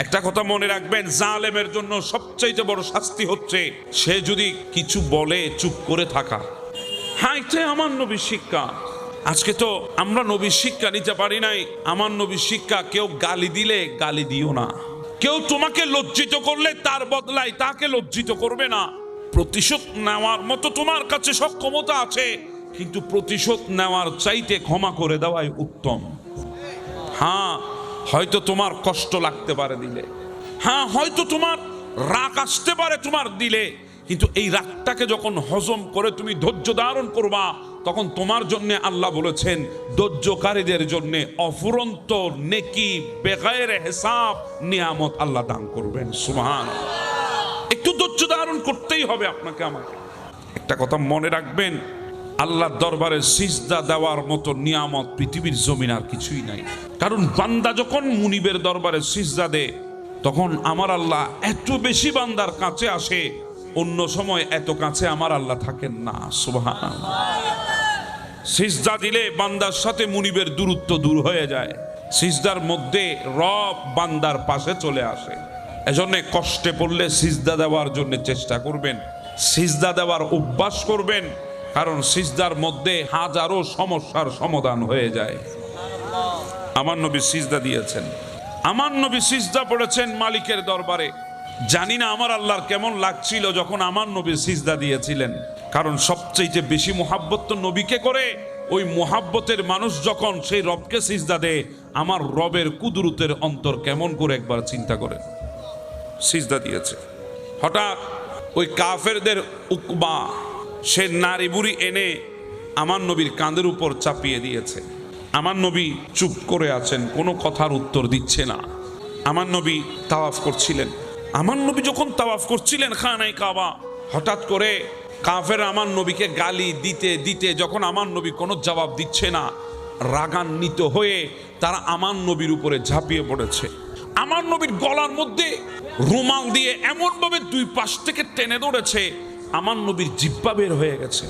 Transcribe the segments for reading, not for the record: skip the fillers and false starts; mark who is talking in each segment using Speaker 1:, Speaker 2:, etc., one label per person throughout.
Speaker 1: একটা কথা মনে রাখবেন, জালেমের জন্য সবচাইতে বড় শাস্তি হচ্ছে সে যদি কিছু বলে চুপ করে থাকা। হ্যাঁ, এটাই আমার নবীর শিক্ষা। আজকে তো আমরা নবীর শিক্ষা নিতে পারি নাই। আমার নবীর শিক্ষা, কেউ গালি দিলে গালি দিও না, কেউ তোমাকে লজ্জিত করলে তার বদলায় তাকে লজ্জিত করবে না। প্রতিশোধ নেওয়ার মতো তোমার কাছে সক্ষমতা আছে, কিন্তু প্রতিশোধ নেওয়ার চাইতে ক্ষমা করে দেওয়াই উত্তম। হ্যাঁ, হয়তো তোমার কষ্ট লাগতে পারে দিলে, হ্যাঁ হয়তো তোমার রাগ আসতে পারে তোমার দিলে, কিন্তু এই রাগটাকে যখন হজম করে তুমি ধৈর্য ধারণ করবা, তখন তোমার জন্য আল্লাহ বলেছেন ধৈর্যকারীদের জন্য অফুরন্ত নেকি বেগায়ের হিসাব নিয়ামত আল্লাহ দান করবেন। সুবহানাল্লাহ। একটু ধৈর্য ধারণ করতেই হবে আপনাকে আমাকে। একটা কথা মনে রাখবেন, আল্লাহর দরবারে সিজদা দেওয়ার মতো নিয়ামত পৃথিবীর জমিন আর কিছুই নাই। কারণ বান্দা যখন মুনিবের দরবারে সিজদা দেয়, তখন আমার আল্লাহ এত বেশি বান্দার কাছে আসে, অন্য সময় এত কাছে আমার আল্লাহ থাকেন না। সুবহানাল্লাহ। সিজদা দিলে বান্দার সাথে মুনিবের দূরত্ব দূর হয়ে যায়। সিজদার মধ্যে রব বান্দার পাশে চলে আসে। এজন্য কষ্টে পড়লে সিজদা দেওয়ার জন্য চেষ্টা করবেন, সিজদা দেওয়ার অভ্যাস করবেন, কারণ সিজদার মধ্যে হাজারো সমস্যার সমাধান হয়ে যায়। আমার নবী সিজদা দিয়েছেন, আমার নবী সিজদা পড়েছেন মালিকের দরবারে। জানি না আমার আল্লাহর কেমন লাগছিল যখন আমার নবী সিজদা দিয়েছিলেন, কারণ সবচেয়ে বেশি মুহাব্বত তো নবীকে করে। ওই মুহাব্বতের মানুষ যখন সেই রবকে সিজদা দেয়, আমার রবের কুদরতের অন্তর কেমন করে একবার চিন্তা করেন। সিজদা দিয়েছে, হঠাৎ ওই কাফেরদের উকবা সে নারী বুড়ি এনে আমার নবীর কাঁধের উপর চাপিয়ে দিয়েছে। আমার নবী চুপ করে আছেন, কোনো কথার উত্তর দিচ্ছে না। আমার নবী তাওয়াফ করছিলেন। আমার নবী যখন তাওয়াফ করছিলেন খানায়ে কাবা, হঠাৎ করে কাফের আমার নবীকে গালি দিতে দিতে যখন আমার নবী কোনো জবাব দিচ্ছে না, রাগান্বিত হয়ে তারা আমার নবীর উপরে ঝাঁপিয়ে পড়েছে। আমার নবীর গলার মধ্যে রুমাল দিয়ে এমনভাবে দুই পাশ থেকে টেনে ধরেছে, আমার নবীর জিহ্বা বের হয়ে গেছে।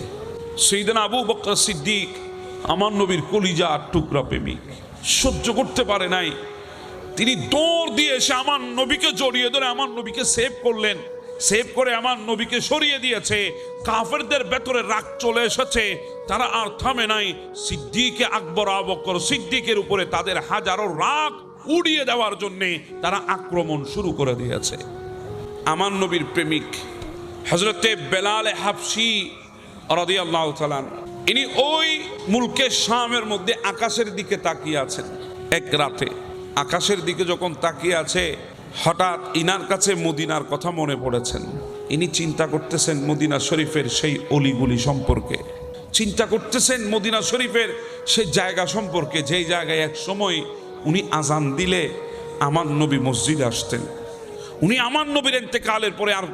Speaker 1: সাইয়েদনা আবু বকর সিদ্দিক, আমার নবীর কলিজার টুকরা প্রেমিক, সহ্য করতে পারে নাই। তিনি দৌড় দিয়ে এসে আমার নবীকে জড়িয়ে ধরে আমার নবীকে সেভ করলেন। সেভ করে আমার নবীকে সরিয়ে দিয়েছে। কাফেরদের ভেতরে রাগ চলে এসেছে, তারা আর থামে নাই। সিদ্দিকে আকবর আবু বকর সিদ্দিকের উপরে তাদের হাজারো রাগ উড়িয়ে দেওয়ার জন্য তারা আক্রমণ শুরু করে দিয়েছে। আমার নবীর প্রেমিক হযরতে বেলাল হাবশী রাদিয়াল্লাহু তাআলা, ইনি ওই মুলকে শামের মধ্যে আকাশের দিকে তাকিয়ে আছেন। এক রাতে আকাশের দিকে যখন তাকিয়ে আছে, হঠাৎ ইনার কাছে মদিনার কথা মনে পড়েছেন। ইনি চিন্তা করতেছেন মদিনা শরীফের সেই অলিগুলি সম্পর্কে, চিন্তা করতেছেন মদিনা শরীফের সেই জায়গা সম্পর্কে, যেই জায়গায় এক সময় উনি আজান দিলে আমার নবী মসজিদে আসতেন। উনি আমার নবীর ইন্তেকালের পরে আর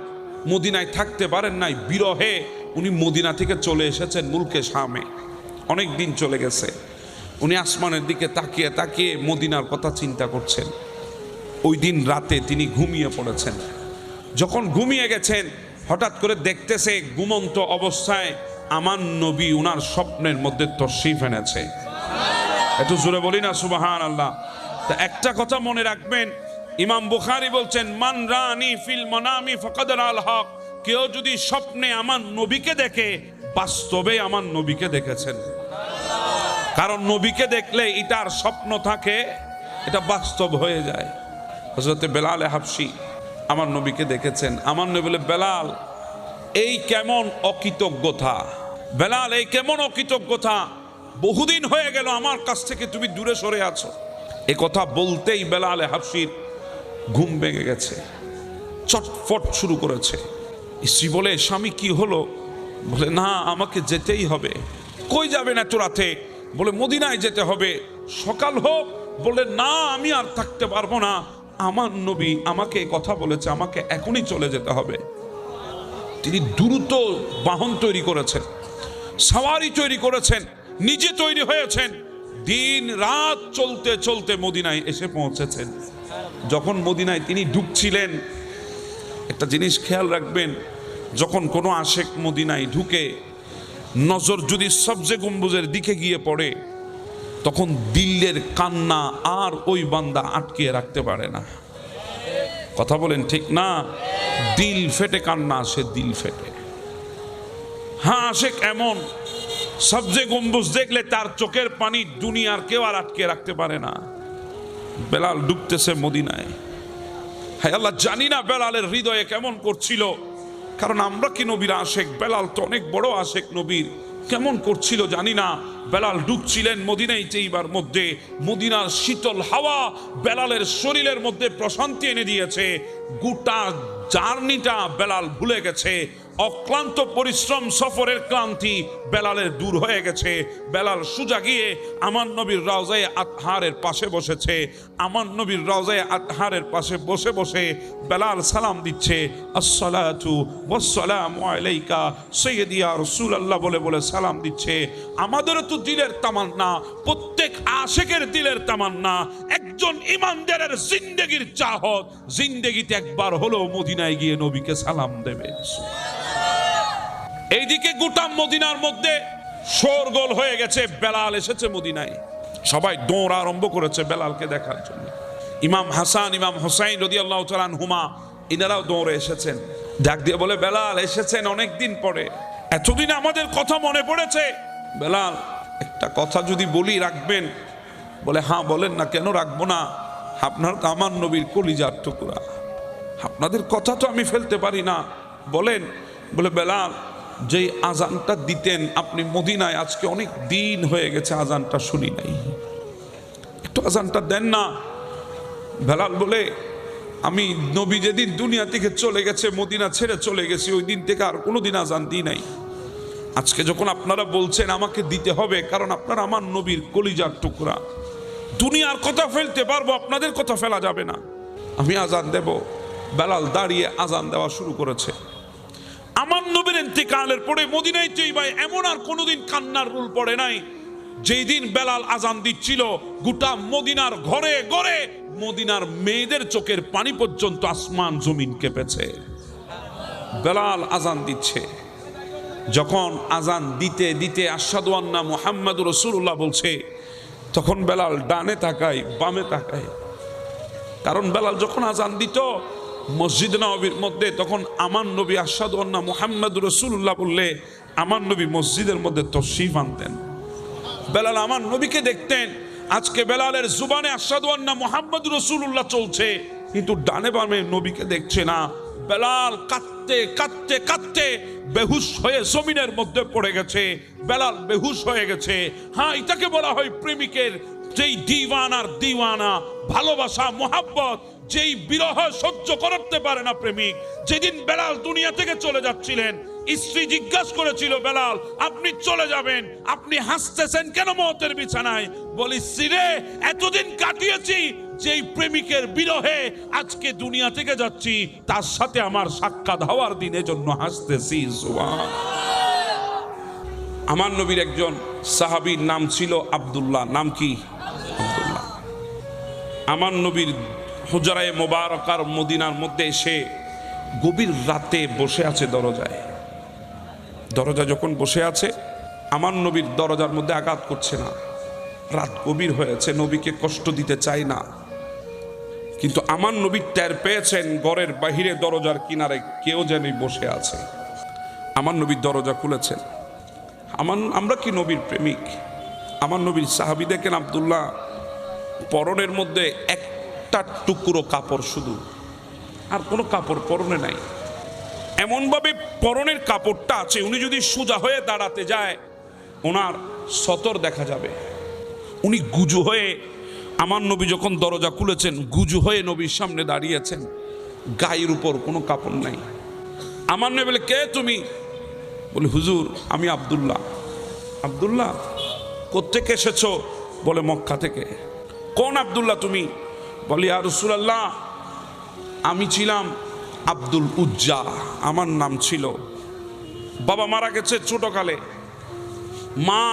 Speaker 1: মদিনায় থাকতে পারেন নাই, বিরহে উনি মদিনা থেকে চলে এসেছেন মুলকে শামে। অনেক দিন চলে গেছে। উনি আসমানের দিকে তাকিয়ে তাকিয়ে মদিনার কথা চিন্তা করছেন। ওই দিন রাতে তিনি ঘুমিয়ে পড়েছেন। যখন ঘুমিয়ে গেছেন, হঠাৎ করে দেখতেছে ঘুমন্ত অবস্থায় আমার নবী উনার স্বপ্নের মধ্যে তশরিফ এনেছে। একটু জোরে বলি না সুবহানাল্লাহ। তা একটা কথা মনে রাখবেন, ইমাম বুখারী বলছেন মান রানি ফিল মানামি ফাকাদ রাল হক। কেউ যদি স্বপ্নে আমার নবীকে দেখে, বাস্তবে আমার নবীকে দেখেছেন। কারণ নবীকে দেখলে এটার স্বপ্ন থাকে, এটা বাস্তব হয়ে যায়। হযরতে বেলাল হাবশী আমার নবীকে দেখেছেন। আমার নবী বলে, বেলাল এই কেমন অকৃতজ্ঞতা, বেলাল এই কেমন অকৃতজ্ঞতা, বহুদিন হয়ে গেল আমার কাছ থেকে তুমি দূরে সরে আছো। এ কথা বলতেই বেলাল হাবশীর ঘুম ভেঙে গেছে, চটফট শুরু করেছে। স্ত্রী বলে, স্বামী কি হলো? বলে, না আমাকে যেতেই হবে। কই যাবেন এত রাতে? বলে, মদিনায় যেতে হবে, সকাল হোক। বলে, না আমি আর থাকতে পারবো না, আমার নবী আমাকে কথা বলেছে, আমাকে এখনই চলে যেতে হবে। তিনি দ্রুত বাহন তৈরি করেছেন, সওয়ারি তৈরি করেছেন, নিজে তৈরি হয়েছেন। দিন রাত চলতে চলতে মদিনায় এসে পৌঁছেছেন। যখন মদিনায় তিনি ঢুকছিলেন, একটা জিনিস খেয়াল রাখবেন, যখন কোনো আশেক মদিনায় ঢুকে নজর যদি সবজে গম্বুজের দিকে গিয়ে পড়ে, তখন দিলের কান্না আর ওই বান্দা আটকিয়ে রাখতে পারে না। কথা বলেন ঠিক না? দিল ফেটে কান্না আসে, দিল ফেটে। হ্যাঁ, আশেক এমন সবজে গম্বুজ দেখলে তার চোখের পানি দুনিয়ার কেউ আর আটকে রাখতে পারে না। বেলাল ডুবতেছে মদিনায়। হায় আল্লাহ, জানি না বেলালের হৃদয়ে কেমন করছিল, কারণ আমরা কি নবীর আশেক? বেলাল তো অনেক বড় আশেক নবীর। কেমন করছিল জানি না। বেলাল ডুবছিলেন মদিনায় এইবার মধ্যে। মদিনার শীতল হাওয়া বেলালের শরীরের মধ্যে প্রশান্তি এনে দিয়েছে। গোটা জার্নিটা বেলাল ভুলে গেছে। অক্লান্ত পরিশ্রম, সফরের ক্লান্তি বেলালের দূর হয়ে গেছে। বেলাল সোজা গিয়ে আমার নবীর রওজায়ে আতহারের পাশে বসেছে। আমার নবীর রওজায়ে আতহারের পাশে বসে বসে বেলাল সালাম দিচ্ছে, আসসালাতু ওয়াসসালামু আলাইকা সাইয়্যিদি ইয়া রাসূলুল্লাহ বলে বলে সালাম দিচ্ছে। আমাদেরও তো দিলের তামান্না, প্রত্যেক আশেকের দিলের তামান্না, একজন ইমানদারের জিন্দেগির চাহত, জিন্দেগিতে একবার হলো মদিনায় গিয়ে নবীকে সালাম দেবে। এইদিকে গোটা মদিনার মধ্যে শোরগোল হয়ে গেছে, বেলাল এসেছে মদিনায়। সবাই দৌড় আরম্ভ করেছে বেলালকে দেখার জন্য। ইমাম হাসান, ইমাম হোসাইন রাদিয়াল্লাহু তাআলা আনহুমা ইনারাও দৌড়ে এসেছেন। ডাক দিয়ে বলে, বেলাল এসেছেন অনেকদিন পরে, এতদিন আমাদের কথা মনে পড়েছে। বেলাল, একটা কথা যদি বলি রাখবেন? বলে, হ্যাঁ বলেন না, কেন রাখবো না? আপনার তো আমার নবীর কলিজার টুকরা, আপনাদের কথা তো আমি ফেলতে পারি না, বলেন। বলে, বেলাল, যেই আজানটা দিতেন আপনি মদিনায়, আজকে অনেক দিন হয়ে গেছে আজানটা শুনি নাই, একটু আজানটা দেন না। বেলাল বলে, আমি নবী যেদিন দুনিয়া থেকে চলে গেছে, মদিনা ছেড়ে চলে গেছি, ওই দিন থেকে আর কোনোদিন আজান দিই নাই। আজকে যখন আপনারা বলছেন আমাকে দিতে হবে, কারণ আপনারা আমার নবীর কলিজার টুকরা, দুনিয়ার কথা ফেলতে পারবো, আপনাদের কথা ফেলা যাবে না, আমি আজান দেব। বেলাল দাঁড়িয়ে আজান দেওয়া শুরু করেছে। আমার নবীর ইন্তেকালের পরে মদিনায় ভাই এমন আর কোনোদিন কান্নার রোল পড়ে নাই। যেই দিন বেলাল আজান দিচ্ছিল, গোটা মদিনার ঘরে ঘরে মদিনার মেয়েদের চোখের পানি পর্যন্ত আসমান জমিন কেঁপেছে। বেলাল আজান দিচ্ছে। যখন আজান দিতে দিতে আশহাদু আন্না মুহাম্মাদুর রাসূলুল্লাহ বলছে, তখন বেলাল ডানে তাকায়, বামে তাকায়। কারণ বেলাল যখন আজান দিত মসজিদ নববীর মধ্যে, তখন আমার নবী আশহাদু আন্না মুহাম্মাদুর রাসূলুল্লাহ বললে আমার নবী মসজিদের মধ্যে তশরিফ আনতেন। বেলাল আমার নবীকে দেখতেন। আজকে বেলালের জুবানে আশহাদু আন্না মুহাম্মাদুর রাসূলুল্লাহ চলছে, কিন্তু ডানে বামে নবীকে দেখছে না। বেলাল কাঁদতে কাঁদতে কাঁদতে বেহুশ হয়ে জমিনের মধ্যে পড়ে গেছে। বেলাল বেহুশ হয়ে গেছে। হ্যাঁ, এটাকে বলা হয় প্রেমিকের যেই দিওয়ানার দিওয়ানা, ভালোবাসা, মোহাব্বত, যেই বিরহ সহ্য করতে পারে না প্রেমিক। যেদিন বেলাল দুনিয়া থেকে চলে যাচ্ছিলেন, স্ত্রী জিজ্ঞাসা করেছিল, বেলাল আপনি চলে যাবেন, আপনি হাসতেছেন কেন মওতের বিছানায়? বলি, সিরে এতদিন কাটিয়েছি, যেই প্রেমিকের বিরহে আজকে দুনিয়া থেকে যাচ্ছি, তার সাথে আমার সাক্ষাৎ হওয়ার দিনের জন্য হাসতেছি। সুবহান। আমার নবীর একজন সাহাবীর নাম ছিল আব্দুল্লাহ। নাম কি? আব্দুল্লাহ। আমার নবীর হুজরায়ে মোবারকার মদিনার মধ্যে এসে গভীর রাতে বসে আছে দরজায়। দরজা যখন বসে আছে, আমার নবীর দরজার মধ্যে আঘাত করছে না। রাত গভীর হয়েছে, নবীকে কষ্ট দিতে চাই না, কিন্তু আমার নবী টের পেয়েছেন ঘরের বাহিরে দরজার কিনারে কেউ যেন বসে আছে। আমার নবীর দরজা খুলেছেন। আমরা কি নবীর প্রেমিক? আমার নবীর সাহাবী দেখেন আব্দুল্লাহ পরনের মধ্যে একটা টুকরো কাপড় শুধু, আর কোনো কাপড় পরনে নাই। এমনভাবে পরনের কাপড়টা আছে, উনি যদি সোজা হয়ে দাঁড়াতে যায় ওনার সতর দেখা যাবে। উনি গুজু হয়ে, আমার নবী যখন দরজা খুলেছেন গুজু হয়ে নবীর সামনে দাঁড়িয়েছেন, গায়ের উপর কোনো কাপড় নাই। আমার নবী বলে, কে তুমি? বলে, হুজুর আমি আব্দুল্লাহ। আব্দুল্লাহ, কোত্থেকে এসেছো? বলে, মক্কা থেকে। কোন আব্দুল্লাহ তুমি? বলে, ইয়া রাসূলুল্লাহ আমি ছিলাম আব্দুল উজ্জা, আমার নাম ছিল। বাবা মারা গেছে ছোটকালে, মা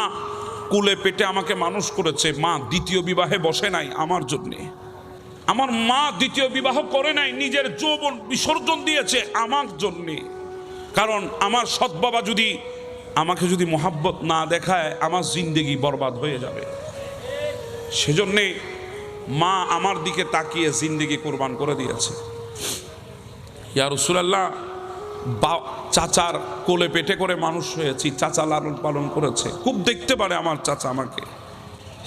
Speaker 1: কুলে পেটে আমাকে মানুষ করেছে। মা দ্বিতীয় বিবাহে বসে নাই আমার জন্যে। আমার মা দ্বিতীয় বিবাহ করে নাই, নিজের যৌবন বিসর্জন দিয়েছে আমার জন্যে। কারণ আমার সৎ বাবা যদি আমাকে যদি মোহাব্বত না দেখায়, আমার জিন্দেগি বরবাদ হয়ে যাবে। সেজন্যে মা আমার দিকে তাকিয়ে জিন্দেগি কোরবান করে দিয়েছে। ইয়া রাসূলুল্লাহ, চাচার কোলে পেটে করে মানুষ হয়েছি, চাচা লালন পালন করেছে, খুব দেখতে পারে আমার চাচা আমাকে।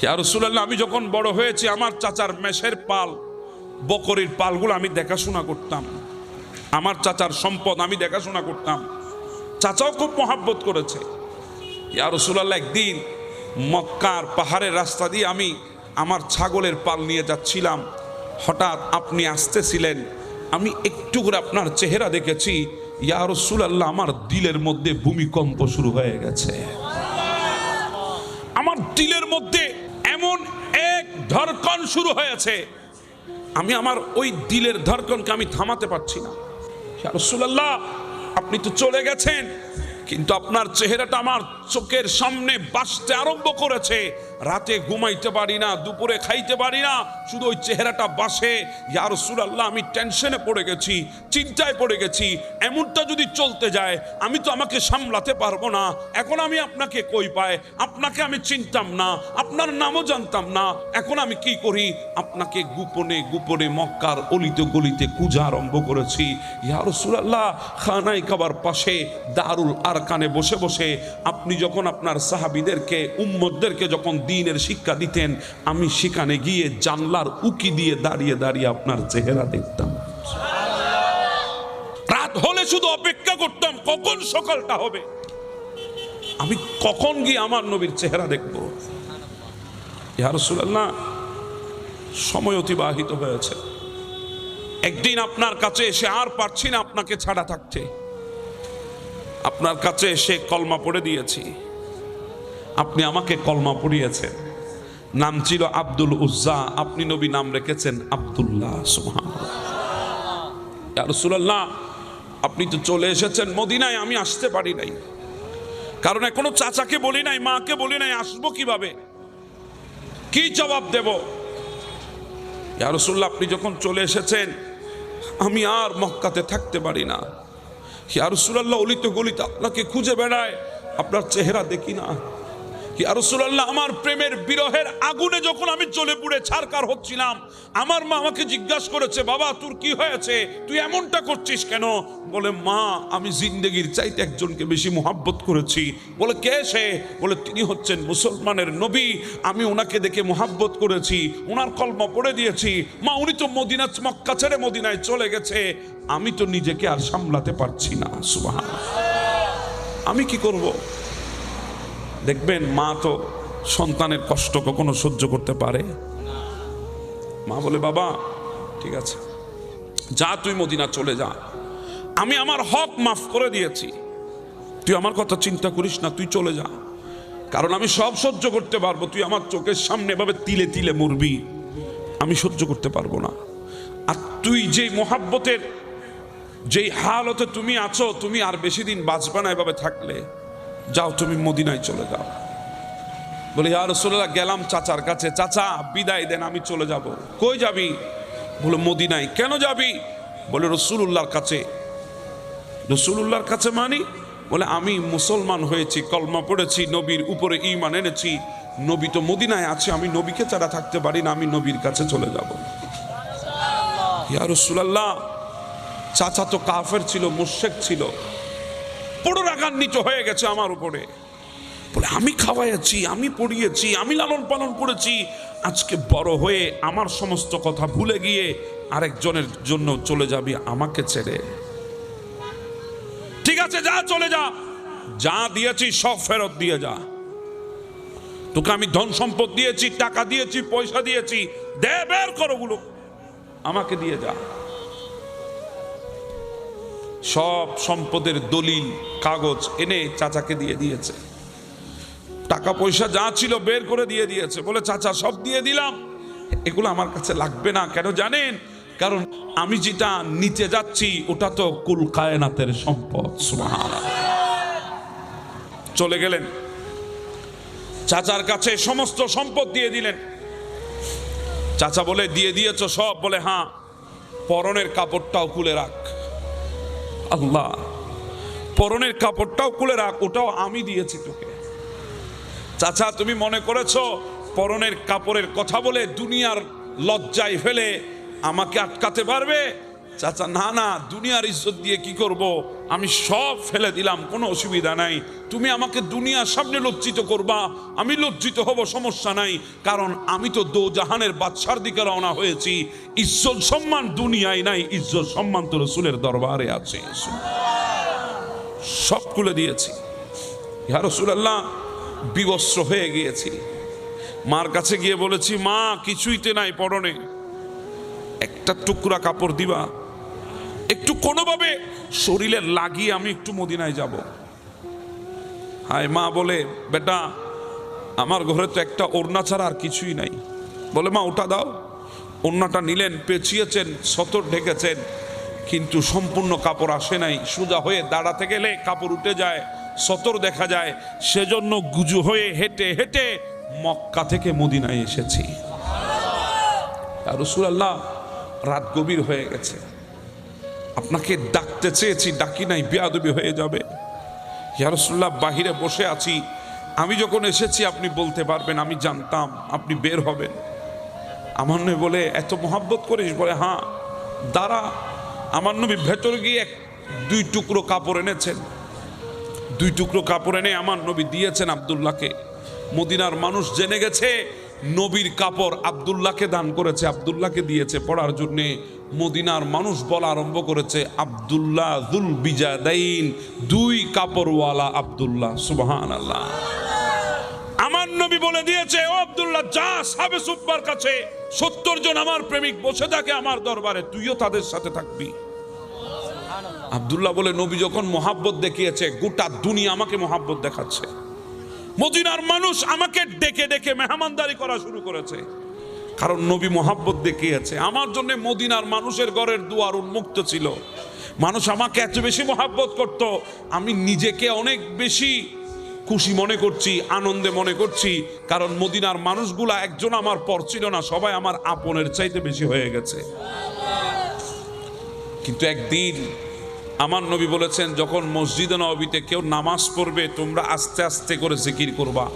Speaker 1: ইয়া রাসূলুল্লাহ, আমি যখন বড় হয়েছি আমার চাচার মেষের পাল, বকরির পালগুলো আমি দেখাশোনা করতাম, আমার চাচার সম্পদ আমি দেখাশোনা করতাম, চাচাও খুব মহাব্বত করেছে। ইয়া রাসূলুল্লাহ, একদিন মক্কার পাহাড়ের রাস্তা দিয়ে আমি আমার ছাগলের পাল নিয়ে যাচ্ছিলাম, হঠাৎ আপনি আসতেছিলেন, আমি একটু করে আপনার চেহারা দেখেছি, ইয়া রাসূলুল্লাহ, আমার দিলের মধ্যে ভূমিকম্প শুরু হয়ে গেছে। আমার দিলের মধ্যে এমন এক ধড়কন শুরু হয়েছে, আমি আমার ওই দিলের ধড়কনকে আমি থামাতে পারছি না। ইয়া রাসূলুল্লাহ, আপনি তো চলে গেছেন, কিন্তু আপনার চেহারাটা আমার চোখের সামনে বাসতে আরম্ভ করেছে। রাতে ঘুমাইতে পারি না, দুপুরে খাইতে পারি না, শুধু ওই চেহারাটা বাসে। ইয়া রাসূলুল্লাহ, আমি টেনশনে পড়ে গেছি, চিন্তায় পড়ে গেছি, এমনটা যদি চলতে যায় আমি তো আমাকে সামলাতে পারবো না। এখন আমি আপনাকে কই পাই, আপনাকে আমি চিনতাম না, আপনার নামও জানতাম না, এখন আমি কি করি? আপনাকে গোপনে গোপনে মক্কার অলিতে গলিতে খুঁজা আরম্ভ করেছি। ইয়া রাসূলুল্লাহ, খানায় কাবার পাশে দারুল আরকানে বসে বসে আপনি যখন আপনার সাহাবীদেরকে, উম্মতদেরকে যখন দ্বীনের শিক্ষা দিতেন, আমি সেখানে গিয়ে জানলার উকি দিয়ে দাঁড়িয়ে দাঁড়িয়ে আপনার চেহারা দেখতাম। রাত হলে শুধু অপেক্ষা করতাম কখন সকালটা হবে, আমি কখন গিয়ে আমার নবীর চেহারা দেখব। ইয়া রাসূলুল্লাহ, সময় অতিবাহিত হয়েছে, একদিন আপনার কাছে এসে আর পারছি না আপনাকে ছাড়া থাকতে, আপনার কাছে এসে কলমা পড়ে দিয়েছি, আপনি আমাকে কলমা পড়িয়েছেন। নাম ছিল আব্দুল উজ্জা, আপনি নবী নাম রেখেছেন আব্দুল্লাহ। সুবহানাল্লাহ। ইয়া রাসূলুল্লাহ, আপনি তো চলে এসেছেন মদিনায়, আমি আসতে পারি নাই, কারণ এখনো চাচাকে বলি নাই, মাকে বলি নাই, আসবো কিভাবে, কি জবাব দেব? ইয়া রাসূলুল্লাহ, আপনি যখন চলে এসেছেন আমি আর মক্কাতে থাকতে পারি না। ইয়া রাসূলুল্লাহ, অলিতে গলিতে আপনাকে খুঁজে বেড়ায়, আপনার চেহারা দেখি না। ইয়া রাসূলুল্লাহ, আমার প্রেমের বিরহের আগুনে যখন আমি জ্বলে পুড়ে ছারখার হচ্ছিলাম, আমার মা আমাকে জিজ্ঞাসা করেছে, বাবা তোর কি হয়েছে, তুই এমনটা করছিস কেন? বলে, মা আমি জিন্দেগির চাইতে একজনকে বেশি মুহাব্বত করেছি। বলে, কে সে? বলে, তিনি হচ্ছেন মুসলমানের নবী, আমি ওনাকে দেখে মুহাব্বত করেছি, ওনার কলমা পড়ে দিয়েছি। মা, উনি তো মদিনা, মক্কা ছেড়ে মদিনায় চলে গেছে, আমি তো নিজেকে আর সামলাতে পারছি না। সুবহানাল্লাহ, আমি কি করব? দেখবেন মা তো সন্তানের কষ্ট কখনো সহ্য করতে পারে? মা বলে, বাবা ঠিক আছে, যা তুই মদিনা চলে যা, আমি আমার হক মাফ করে দিয়েছি, তুই আমার কথা চিন্তা করিস না, তুই চলে যা, কারণ আমি সব সহ্য করতে পারবো, তুই আমার চোখের সামনে এভাবে তিলে তিলে মরবি, আমি সহ্য করতে পারবো না। আর তুই যে মোহাব্বতের যেই হালতে তুমি আছো, তুমি আর বেশি দিন বাঁচবে না এভাবে থাকলে, যাও তুমি মদিনায় চলে যাও। বলে, ইয়া রাসূলুল্লাহ, গেলাম চাচার কাছে, চাচা বিদায় দেন, আমি চলে যাব। কই যাবি? বলে, মদিনায়। কেন যাবি? বলে, রাসূলুল্লাহর কাছে। রাসূলুল্লাহর কাছে মানি? বলে, আমি মুসলমান হয়েছি, কলমা পড়েছি, নবীর উপরে ঈমান এনেছি, নবী তো মদিনায় আছে, আমি নবীকে ছাড়া থাকতে পারি না, আমি নবীর কাছে চলে যাব। ইয়া রাসূলুল্লাহ, চাচা তো কাফের ছিল, মুশরিক ছিল, বড় রাগান্বিত হয়ে গেছে আমার উপরে। বলে, আমি খাওয়াইছি, আমি পড়িয়েছি, আমি লালন পালন করেছি, আজকে বড় হয়ে আমার সমস্ত কথা ভুলে গিয়ে আরেকজনের জন্য চলে যাবি আমাকে ছেড়ে? ঠিক আছে, যা চলে যা, যা দিয়েছি সব ফেরত দিয়ে যা, তোকে আমি ধন সম্পদ দিয়েছি, টাকা দিয়েছি, পয়সা দিয়েছি, দে, বের কর ওগুলো, আমাকে দিয়ে যা। সব সম্পদের দলিল কাগজ এনে চাচাকে দিয়ে দিয়েছে, টাকা পয়সা যা ছিল বের করে দিয়ে দিয়েছে। বলে, চাচা সব দিয়ে দিলাম, এগুলো আমার কাছে লাগবে না। কেন জানেন? কারণ আমি যেটা নিতে যাচ্ছি ওটা তো কুল কায়নাতের সম্পদ। সুবহানাল্লাহ। চলে গেলেন, চাচার কাছে সমস্ত সম্পদ দিয়ে দিলেন। চাচা বলে, দিয়ে দিয়েছ সব? বলে, হ্যাঁ। পরনের কাপড়টাও খুলে রাখ। আল্লাহ, পরনের কাপড়টাও খুলে রাখ, ওটাও আমি দিয়েছি তোকে। চাচা, তুমি মনে করেছো পরনের কাপড়ের কথা বলে দুনিয়ার লজ্জায় ফেলে আমাকে আটকাতে পারবে? চাচা না না, দুনিয়ার ইজ্জত দিয়ে কি করব, আমি সব ফেলে দিলাম, কোনো অসুবিধা নাই, তুমি আমাকে দুনিয়ার সামনে লজ্জিত করবা, আমি লজ্জিত হব, সমস্যা নাই, কারণ আমি তো দো জাহানের বাদশার দিকে রওনা হয়েছি। ইজ্জত সম্মান দুনিয়ায় নাই, ইজ্জত সম্মান তো রাসূলের দরবারে আছে। সব খুলে দিয়েছি, ইয়া রাসূলুল্লাহ, বিবস্ত্র হয়ে গিয়েছি। মার কাছে গিয়ে বলেছি, মা কিছুইতে নাই পরনে, একটা টুকরা কাপড় দিবা, একটু কোনোভাবে শরীরে লাগিয়ে আমি একটু মদিনায় যাব। হায় মা বলে, বেটা আমার ঘরে তো একটা ওড়না ছাড়া আর কিছুই নাই। বলে মা ওটা দাও। ওড়নাটা নিলেন, পেঁচিয়েছেন, সতর ঢেকেছেন, কিন্তু সম্পূর্ণ কাপড় আসে নাই। সোজা হয়ে দাঁড়াতে গেলে কাপড় উঠে যায়, সতর দেখা যায়, সেজন্য গুজু হয়ে হেঁটে হেঁটে মক্কা থেকে মদিনায় এসেছি। আর রাসূলুল্লাহ, রাত গভীর হয়ে গেছে, আপনাকে ডাকতে চেয়েছি, ডাকি নাই, বেয়াদবি হয়ে যাবে। ইয়া রাসূলুল্লাহ, বাহিরে বসে আছি, আমি যখন এসেছি আপনি বলতে পারবেন, আমি জানতাম আপনি বের হবেন। আমার নবী বলে, এত মহাব্বত করিস? বলে হ্যাঁ। দাঁড়া। আমার নবী ভেতরে গিয়ে দুই টুকরো কাপড় এনেছেন, দুই টুকরো কাপড় এনে আমার নবী দিয়েছেন আব্দুল্লাহকে। মদিনার মানুষ জেনে গেছে নবীর কাপড় আব্দুল্লাহকে দান করেছে, আব্দুল্লাহকে দিয়েছে পড়ার জন্য। মদিনার মানুষ বলা আরম্ভ করেছে, আব্দুল্লাহ যুল বিজাদাইন, দুই কাপড়ওয়ালা আব্দুল্লাহ। সুবহানাল্লাহ। আমার নবী বলে দিয়েছে, ও আব্দুল্লাহ, যা সাহাবে সুফার কাছে 70 জন আমার প্রেমিক বসে থাকে আমার দরবারে, তুইও তাদের সাথে থাকবি। আব্দুল্লাহ বলে, নবী যখন মোহাব্বত দেখিয়েছে, গোটা দুনিয়া আমাকে মোহাব্বত দেখাচ্ছে। মদিনার মানুষ আমাকে ডেকে ডেকে মেহমানদারি করা শুরু করেছে, কারণ নবী মোহাব্বত দেখিয়েছে। আমার জন্য মদিনার মানুষের ঘরের দুয়ার উন্মুক্ত ছিল। মানুষ আমাকে এত বেশি মোহাব্বত করত, আমি নিজেকে অনেক বেশি খুশি মনে করছি, আনন্দে মনে করছি, কারণ মদিনার মানুষগুলা একজন আমার পর ছিল না, সবাই আমার আপনের চাইতে বেশি হয়ে গেছে। কিন্তু একদিন আমার নবী বলেছেন, যখন মসজিদে নববীতে কেউ নামাজ পড়বে, তোমরা আস্তে আস্তে করে জিকির করবা।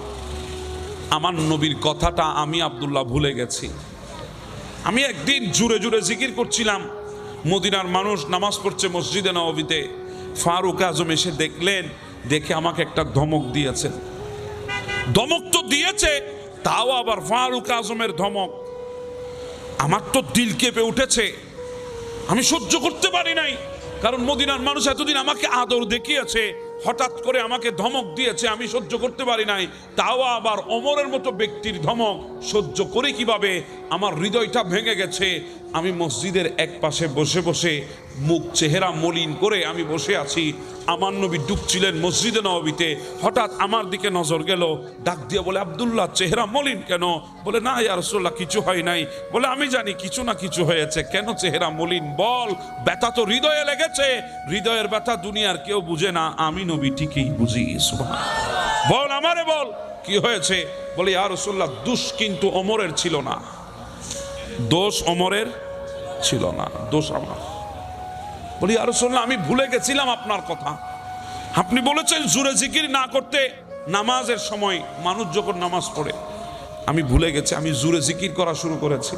Speaker 1: আমার নবীর কথাটা আমি আব্দুল্লাহ ভুলে গেছি। আমি একদিন জুড়ে জুড়ে জিকির করছিলাম, মদিনার মানুষ নামাজ পড়ছে মসজিদে নববীতে। ফারুক আজম এসে দেখলেন, দেখে আমাকে একটা ধমক দিয়েছেন। ধমক তো দিয়েছে, তাও আবার ফারুক আজমের ধমক। আমার তো দিল কেঁপে উঠেছে, আমি সহ্য করতে পারি নাই, কারণ মদিনার মানুষ এতদিন আমাকে আদর দেখিয়েছে, হঠাৎ করে আমাকে ধমক দিয়েছে, আমি সহ্য করতে পারি নাই। তাও আবার ওমরের মতো ব্যক্তির ধমক সহ্য করে কিভাবে, আমার হৃদয়টা ভেঙে গেছে। আমি মসজিদের এক পাশে বসে বসে মুখ চেহারা মলিন করে আমি বসে আছি। আমার নবী ঢুকছিলেন মসজিদে নববীতে, হঠাৎ আমার দিকে নজর গেল, ডাক দিয়ে বলে, আব্দুল্লাহ চেহারা মলিন কেন? বলে, না ইয়া রাসূলুল্লাহ, কিছু হয় নাই। বলে, আমি জানি কিছু না কিছু হয়েছে, কেন চেহারা মলিন বল? ব্যথা তো হৃদয়ে লেগেছে, হৃদয়ের ব্যথা দুনিয়ার কেউ বুঝে না, আমি নবী ঠিকই বুঝি। সুবহানাল্লাহ। বল আমারে বল কি হয়েছে? বলে, ইয়া রাসূলুল্লাহ, দোষ কিন্তু ওমরের ছিল না, দোষ ওমরের ছিল না, দোষ আমার। বলি, ইয়া রাসূলুল্লাহ, আমি ভুলে গেছিলাম আপনার কথা, আপনি বলেছেন জোরে জিকির না করতে নামাজের সময়, মানুষ যখন নামাজ পড়ে। আমি ভুলে গেছি, আমি জোরে জিকির করা শুরু করেছি।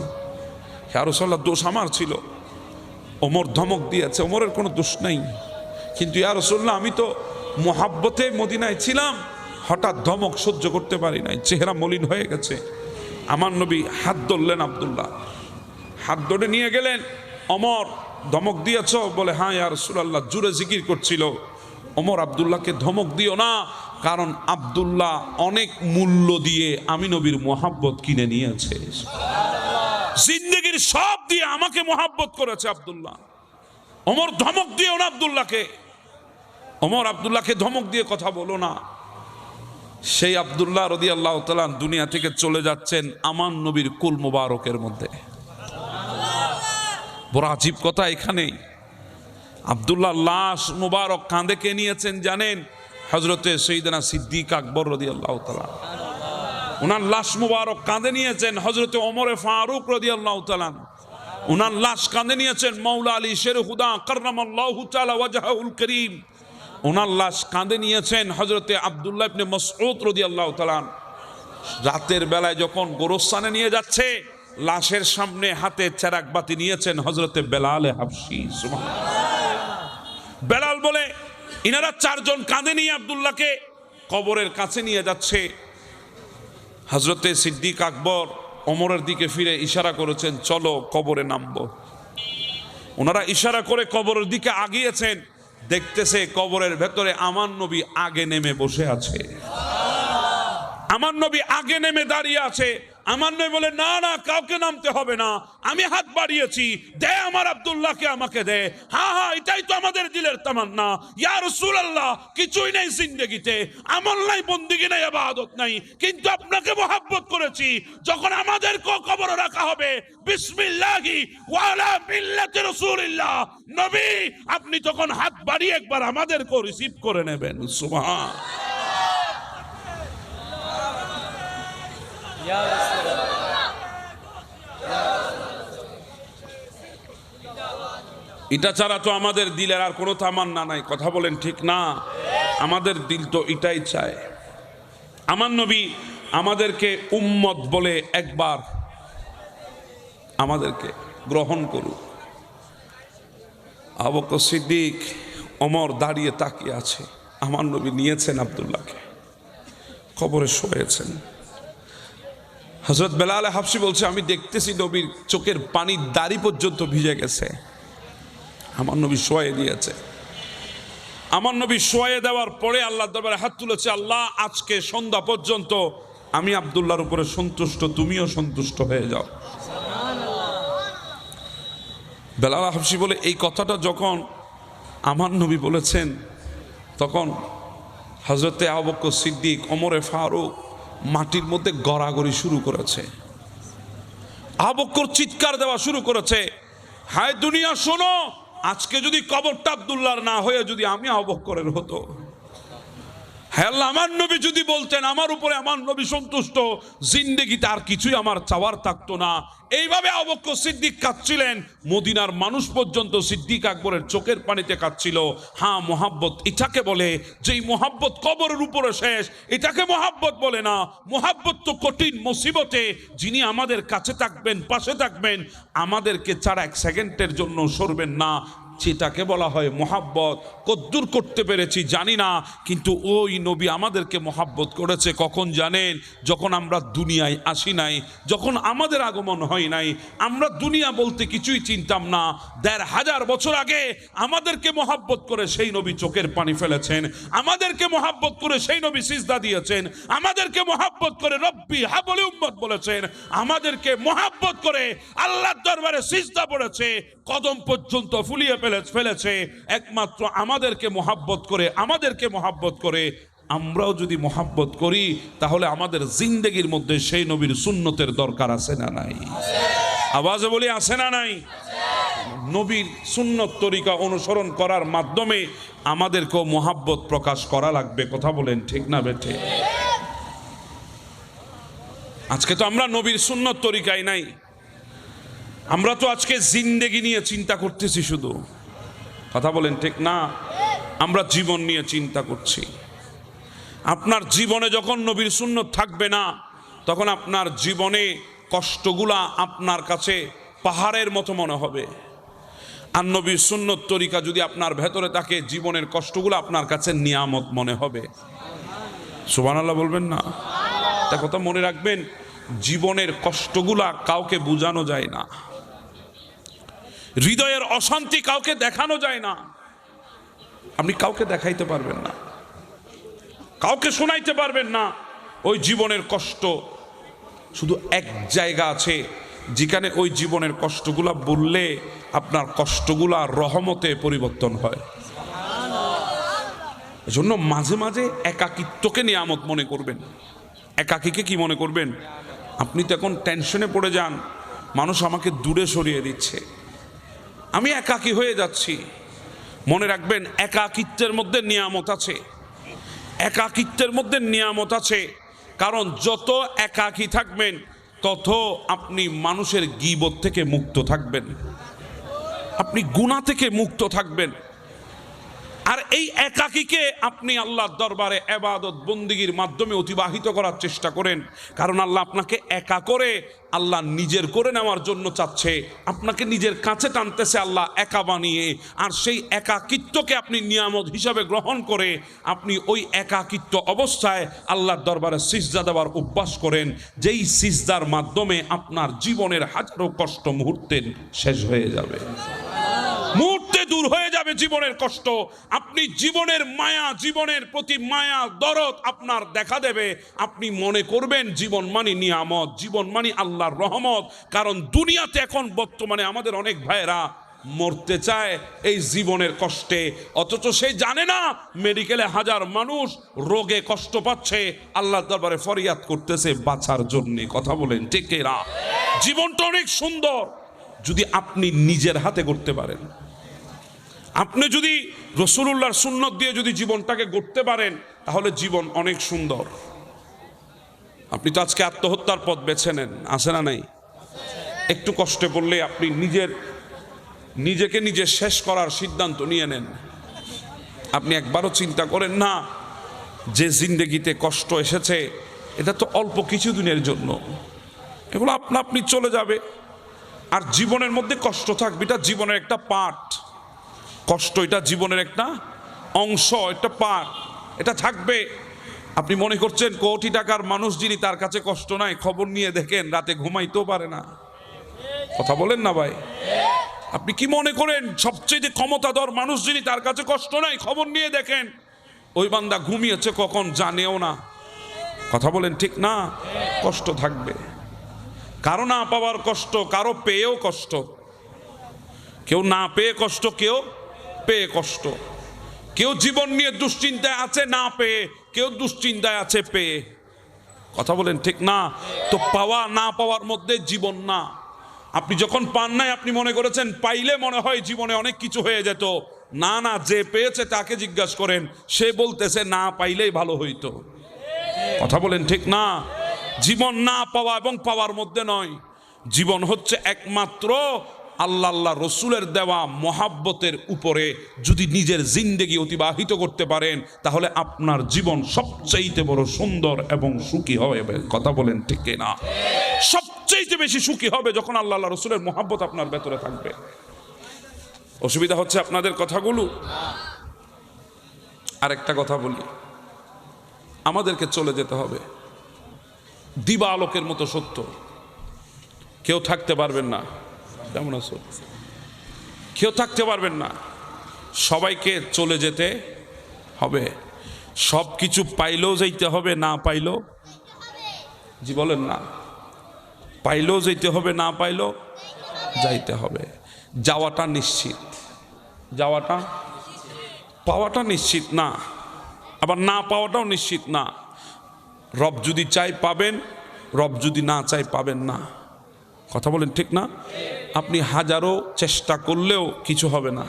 Speaker 1: ইয়া রাসূলুল্লাহ, দোষ আমার ছিল, ওমর ধমক দিয়েছে, ওমরের কোনো দোষ নাই। কিন্তু ইয়া রাসূলুল্লাহ, আমি তো মোহাব্বতে মদিনায় ছিলাম, হঠাৎ ধমক সহ্য করতে পারি নাই, চেহারা মলিন হয়ে গেছে। আমার নবী হাত ধরলেন, আব্দুল্লাহ হাত ধরে নিয়ে গেলেন। ওমর ধমক দিয়েছ? বলে, হ্যাঁ ইয়া রাসূলুল্লাহ, জোরে জিকির করছিল। ওমর, আব্দুল্লাহকে ধমক দিও না, কারণ আব্দুল্লাহ অনেক মূল্য দিয়ে আমি নবীর মোহাব্বত কিনে নিয়েছে, জিন্দেগির সব দিয়ে আমাকে মোহাব্বত করেছে আব্দুল্লাহ। ওমর, ধমক দিও না আব্দুল্লাহকে। ওমর, আব্দুল্লাহকে ধমক দিয়ে কথা বলো না। সেই আব্দুল্লাহ রাদিয়াল্লাহু তাআলা দুনিয়া থেকে চলে যাচ্ছেন আমার নবীর কুল মুবারকের মধ্যে। বড় আজীব কথা এখানেই, আব্দুল্লাহ লাশ মুবারক কাঁধে কে নিয়েছেন জানেন? হযরতে সাইয়েদনা সিদ্দিক আকবর রাদিয়াল্লাহু তাআলা। ওনার লাশ মুবারক কাঁধে নিয়েছেন হযরতে ওমরে ফারুক রাদিয়াল্লাহু তাআলা। ওনার লাশ কাঁধে নিয়েছেন মাওলা আলী শের খুদা কাররামাল্লাহু তাআলা ওয়াজহুল করিম। ওনার লাশ কাঁধে নিয়েছেন হযরতে আব্দুল্লাহ ইবনে মাসউদ রাদিয়াল্লাহু তাআলা। রাতের বেলায় যখন গোরস্থানে নিয়ে যাচ্ছে, লাশের সামনে হাতে চেরাগ বাতি নিয়েছেন হযরতে বেলাল হাবশী। বেলাল বলে ইনারা চারজন কাঁধে নিয়ে আব্দুল্লাহকে কবরের কাছে নিয়ে যাচ্ছে। হযরতে সিদ্দিক আকবর ওমরের দিকে ফিরে ইশারা করেছেন, চলো কবরে নামবো। ওনারা ইশারা করে কবরের দিকে আগিয়েছেন, দেখতেছে কবরের ভেতরে আমার নবী আগে নেমে বসে আছে। আমার নবী আগে নেমে দাঁড়িয়ে আছে। আমার নবী বলে, না না, কাউকে নামতে হবে না, আমি হাত বাড়িয়েছি, দে আমার আব্দুল্লাহকে আমাকে দে। হ্যাঁ হ্যাঁ, এটাই তো আমাদের দিলের তামান্না। ইয়া রাসূলুল্লাহ, কিছুই নেই জিন্দেগিতে, আমল নাই, বন্দেগী নাই, ইবাদত নাই, কিন্তু আপনাকে মহব্বত করেছি। যখন আমাদের কবরে রাখা হবে, বিসমিল্লাহি ওয়া আলা মিল্লাতি রাসূলিল্লাহ, নবী আপনি তখন হাত বাড়িয়ে একবার আমাদেরকে রিসিভ করে নেবেন। সুবহান। এটা ছাড়া তো আমাদের দিলের আর কোনো তামান্না নাই। কথা বলেন ঠিক না? আমাদের দিল তো এটাই চায় আমার নবী আমাদেরকে উম্মত বলে একবার আমাদেরকে গ্রহণ করুক। আবু বকর সিদ্দিক, ওমর দাঁড়িয়ে তাকিয়ে আছে। আমার নবী নিয়েছেন আব্দুল্লাহকে, কবরে শোয়েছেন। হযরত বেলাল হাবশী বলছে, আমি দেখতেছি নবীর চোখের পানি দাড়ি পর্যন্ত ভিজে গেছে। আমার নবী শোয়ে দিয়েছে। আমার নবী শোয়ে দেওয়ার পরে আল্লাহর দরবারে হাত তুলেছে, আল্লাহ আজকে সন্ধ্যা পর্যন্ত আমি আব্দুল্লাহর উপরে সন্তুষ্ট, তুমিও সন্তুষ্ট হয়ে যাও। বেলাল হাবশী বলে, এই কথাটা যখন আমার নবী বলেছেন, তখন হযরতে আবু বকর সিদ্দিক, ওমরে ফারুক মাটির মধ্যে গড়াগড়ি শুরু করেছে। আবু বকর চিৎকার দেওয়া শুরু করেছে, হায় দুনিয়া শোনো, আজকে যদি কবরটা আব্দুল্লাহর না হয়ে যদি আমি আবু বকরের হতো, হ্যাঁ আল্লাহ, আমার নবী যদি বলতেন আমার উপরে আমার নবী সন্তুষ্ট, জিন্দেগিতে আর কিছুই আমার চাওয়ার থাকতো না। এইভাবে আবু বকর সিদ্দিক কাঁদছিলেন। মদিনার মানুষ পর্যন্ত সিদ্দিক আকবরের চোখের পানিতে কাঁদছিল। হ্যাঁ, মোহাব্বত এটাকে বলে, যেই মোহাব্বত কবরের উপরে শেষ, এটাকে মোহাব্বত বলে না। মোহাব্বত তো কঠিন মুসিবতে যিনি আমাদের কাছে থাকবেন, পাশে থাকবেন, আমাদেরকে ছাড়া এক সেকেন্ডের জন্য সরবেন না, সেটাকে বলা হয় মোহাব্বত। কদ্দুর করতে পেরেছি জানি না, কিন্তু ওই নবী আমাদেরকে মোহাব্বত করেছে কখন জানেন? যখন আমরা দুনিয়ায় আসি নাই, যখন আমাদের আগমন হয় নাই, আমরা দুনিয়া বলতে কিছুই চিনতাম না। ১৫০০ বছর আগে আমাদেরকে মোহাব্বত করে সেই নবী চোখের পানি ফেলেছেন, আমাদেরকে মোহাব্বত করে সেই নবী সিজদা দিয়েছেন, আমাদেরকে মোহাব্বত করে রব্বি হাবলি উম্মত বলেছেন, আমাদেরকে মোহাব্বত করে আল্লাহর দরবারে সিজদা পড়েছে, কদম পর্যন্ত ফুলিয়ে ফেলেছে। একমাত্র আমাদেরকে মোহাব্বত করে আমরাও যদি মোহাব্বত করি, তাহলে আমাদের জিন্দেগির মধ্যে সেই নবীর সুন্নতের দরকার আছে না নাই? আওয়াজে বলি, আছে না নাই? নবীর সুন্নত তরিকা অনুসরণ করার মাধ্যমে আমাদেরকেও মোহাব্বত প্রকাশ করা লাগবে। কথা বলেন ঠিক না বেঠে? আজকে তো আমরা নবীর সুন্নত তরিকায় নাই, আমরা তো আজকে জিন্দেগি নিয়ে চিন্তা করতেছি শুধু। কথা বলেন ঠিক না? আমরা জীবন নিয়ে চিন্তা করছি। আপনার জীবনে যখন নবীর সুন্নত থাকবে না, তখন আপনার জীবনে কষ্টগুলা আপনার কাছে পাহাড়ের মতো মনে হবে। আর নবীর সুন্নত তরিকা যদি আপনার ভেতরে থাকে, জীবনের কষ্টগুলো আপনার কাছে নিয়ামত মনে হবে। সুবহানাল্লাহ বলবেন না? তা কথা মনে রাখবেন, জীবনের কষ্টগুলা কাউকে বোঝানো যায় না, হৃদয়ের অশান্তি কাউকে দেখানো যায় না। আপনি কাউকে দেখাইতে পারবেন না, কাউকে শোনাইতে পারবেন না ওই জীবনের কষ্ট। শুধু এক জায়গা আছে যেখানে ওই জীবনের কষ্টগুলা বললে আপনার কষ্টগুলা রহমতে পরিবর্তন হয়। এজন্য মাঝে মাঝে একাকিত্বকে নিয়ামত মনে করবেন। একাকিকে কি মনে করবেন? আপনি তো এখন টেনশনে পড়ে যান, মানুষ আমাকে দূরে সরিয়ে দিচ্ছে, আমি একাকী হয়ে যাচ্ছি। মনে রাখবেন, একাকিত্বের মধ্যে নিয়ামত আছে, একাকিত্বের মধ্যে নিয়ামত আছে। কারণ যত একাকী থাকবেন, তত আপনি মানুষের গীবত থেকে মুক্ত থাকবেন, আপনি গুনাহ থেকে মুক্ত থাকবেন। আর এই একাকীকে আপনি আল্লাহর দরবারে ইবাদত বন্দেগীর মাধ্যমে অতিবাহিত করার চেষ্টা করেন, কারণ আল্লাহ আপনাকে একা করে আল্লাহ নিজের করে নেওয়ার জন্য চাচ্ছে, আপনাকে নিজের কাছে টানতেছে আল্লাহ একা বানিয়ে। আর সেই একাকিত্বকে আপনি নিয়ামত হিসাবে গ্রহণ করে আপনি ওই একাকিত্ব অবস্থায় আল্লাহর দরবারে সিজদা দেওয়ার অভ্যাস করেন, যেই সিজদার মাধ্যমে আপনার জীবনের হাজারো কষ্ট মুহূর্তে শেষ হয়ে যাবে, মুহূর্তে দূর হয়ে যাবে জীবনের কষ্ট। আপনি জীবনের মায়া, জীবনের প্রতি মায়া দরদ আপনার দেখা দেবে। আপনি মনে করবেন জীবন মানে নিয়ামত, জীবন মানে আল্লাহর রহমত। কারণ দুনিয়াতে এখন বর্তমানে আমাদের অনেক ভাইয়েরা মরতে চায় এই জীবনের কষ্টে, অথচ সে জানে না মেডিকেলে হাজার মানুষ রোগে কষ্ট পাচ্ছে, আল্লাহর দরবারে ফরিয়াদ করতেছে বাঁচার জন্য। কথা বলেন ঠিক না? জীবনটা অনেক সুন্দর যদি আপনি নিজের হাতে করতে পারেন। আপনি যদি রাসূলুল্লাহর সুন্নত দিয়ে যদি জীবনটাকে গড়তে পারেন তাহলে জীবন অনেক সুন্দর। আপনি তো আজকে আত্মহত্যার পথ বেছে নেন, আছে না নাই? একটু কষ্টে পড়লে আপনি নিজেকে নিজে শেষ করার সিদ্ধান্ত নিয়ে নেন। আপনি একবারও চিন্তা করেন না যে জিন্দেগিতে কষ্ট এসেছে এটা তো অল্প কিছু দিনের জন্য, এগুলো আপনি চলে যাবে। আর জীবনের মধ্যে কষ্ট থাকবে, এটা জীবনের একটা পার্ট। কষ্ট এটা জীবনের একটা অংশ, একটা পার্ট, এটা থাকবে। আপনি মনে করছেন কোটি টাকার মানুষ যিনি, তার কাছে কষ্ট নাই, খবর নিয়ে দেখেন রাতে ঘুমাইতেও পারে না। কথা বলেন না ভাই? আপনি কি মনে করেন সবচেয়ে ক্ষমতাধর মানুষ যিনি, তার কাছে কষ্ট নাই, খবর নিয়ে দেখেন ওই বান্দা ঘুমিয়েছে কখন জানেও না। কথা বলেন ঠিক না? কষ্ট থাকবে, কারো না পাওয়ার কষ্ট, কারো পেয়েও কষ্ট। কেউ না পেয়ে কষ্ট, কেউ পেয়ে কষ্ট। কেউ জীবন নিয়ে দুশ্চিন্তায় আছে না পেয়ে, কেউ দুশ্চিন্তায় আছে পেয়ে। কথা বলেন ঠিক না? তো পাওয়া না পাওয়ার মধ্যে জীবন না। আপনি যখন পান নাই আপনি মনে করেছেন পাইলে মনে হয় জীবনে অনেক কিছু হয়ে যেত। না না, যে পেয়েছে তাকে জিজ্ঞাসা করেন, সে বলতেছে না পাইলেই ভালো হইতো। কথা বলেন ঠিক না? জীবন না পাওয়া এবং পাওয়ার মধ্যে নয়। জীবন হচ্ছে একমাত্র আল্লাহ রসুলের দেওয়া মহাব্বতের উপরে যদি নিজের জিন্দেগি অতিবাহিত করতে পারেন তাহলে আপনার জীবন সবচেয়ে বড় সুন্দর এবং সুখী হবে। কথা বলেন ঠিক না? সবচেয়ে বেশি সুখী হবে যখন আল্লাহ রসুলের মহাব্বত আপনার ভেতরে থাকবে। অসুবিধা হচ্ছে আপনাদের কথাগুলো? আরেকটা কথা বলি, আমাদেরকে চলে যেতে হবে। দিবা আলোকের মতো সত্য, কেউ থাকতে পারবেন না। কেমন আছো? কেউ থাকতে পারবেন না, সবাইকে চলে যেতে হবে। সব কিছু পাইলেও যাইতে হবে, না পাইলেও, জি বলেন না, পাইলেও যাইতে হবে, না পাইলেও যাইতে হবে। যাওয়াটা নিশ্চিত, যাওয়াটা, পাওয়াটা নিশ্চিত না, আবার না পাওয়াটাও নিশ্চিত না। রব যদি চাই পাবেন, রব যদি না চাই পাবেন না। কথা বলেন ঠিক না? আপনি হাজারো চেষ্টা করলেও কিছু হবে না।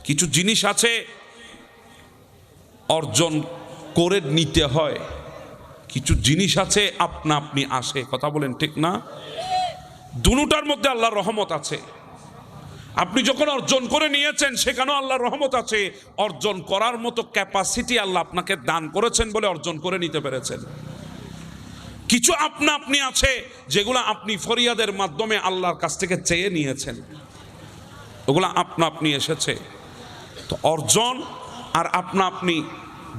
Speaker 1: কিছু জিনিস আছে অর্জন করে নিতে হয়, কিছু জিনিস আছে আপনা আপনি আসে। কথা বলেন ঠিক না? দুটার মধ্যে আল্লাহর রহমত আছে। আপনি যখন অর্জন করে নিয়েছেন সেখানেও আল্লাহর রহমত আছে। অর্জন করার মতো ক্যাপাসিটি আল্লাহ আপনাকে দান করেছেন বলে অর্জন করে নিতে পেরেছেন। কিছু আপনা আপনি আছে যেগুলো আপনি ফরিয়াদের মাধ্যমে আল্লাহর কাছ থেকে চেয়ে নিয়েছেন, ওগুলো আপনা আপনি এসেছে। তো অর্জন আর আপনা আপনি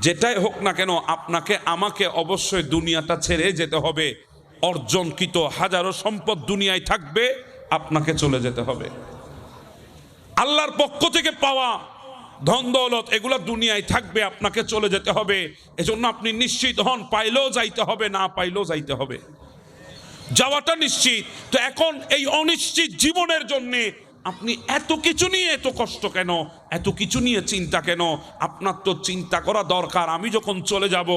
Speaker 1: যেটাই হোক না কেন, আপনাকে আমাকে অবশ্যই দুনিয়াটা ছেড়ে যেতে হবে। অর্জনকৃত হাজারো সম্পদ দুনিয়ায় থাকবে, আপনাকে চলে যেতে হবে। আল্লাহর পক্ষ থেকে পাওয়া ধন দৌলত এগুলো দুনিয়ায় থাকবে, আপনাকে চলে যেতে হবে। এজন্য আপনি নিশ্চিত হন, পাইলেও যাইতে হবে, না পাইলেও যাইতে হবে। যাওয়াটা নিশ্চিত। তো এখন এই অনিশ্চিত জীবনের জন্যে আপনি এত কিছু নিয়ে এত কষ্ট কেন, এত কিছু নিয়ে চিন্তা কেন? আপনার তো চিন্তা করা দরকার, আমি যখন চলে যাব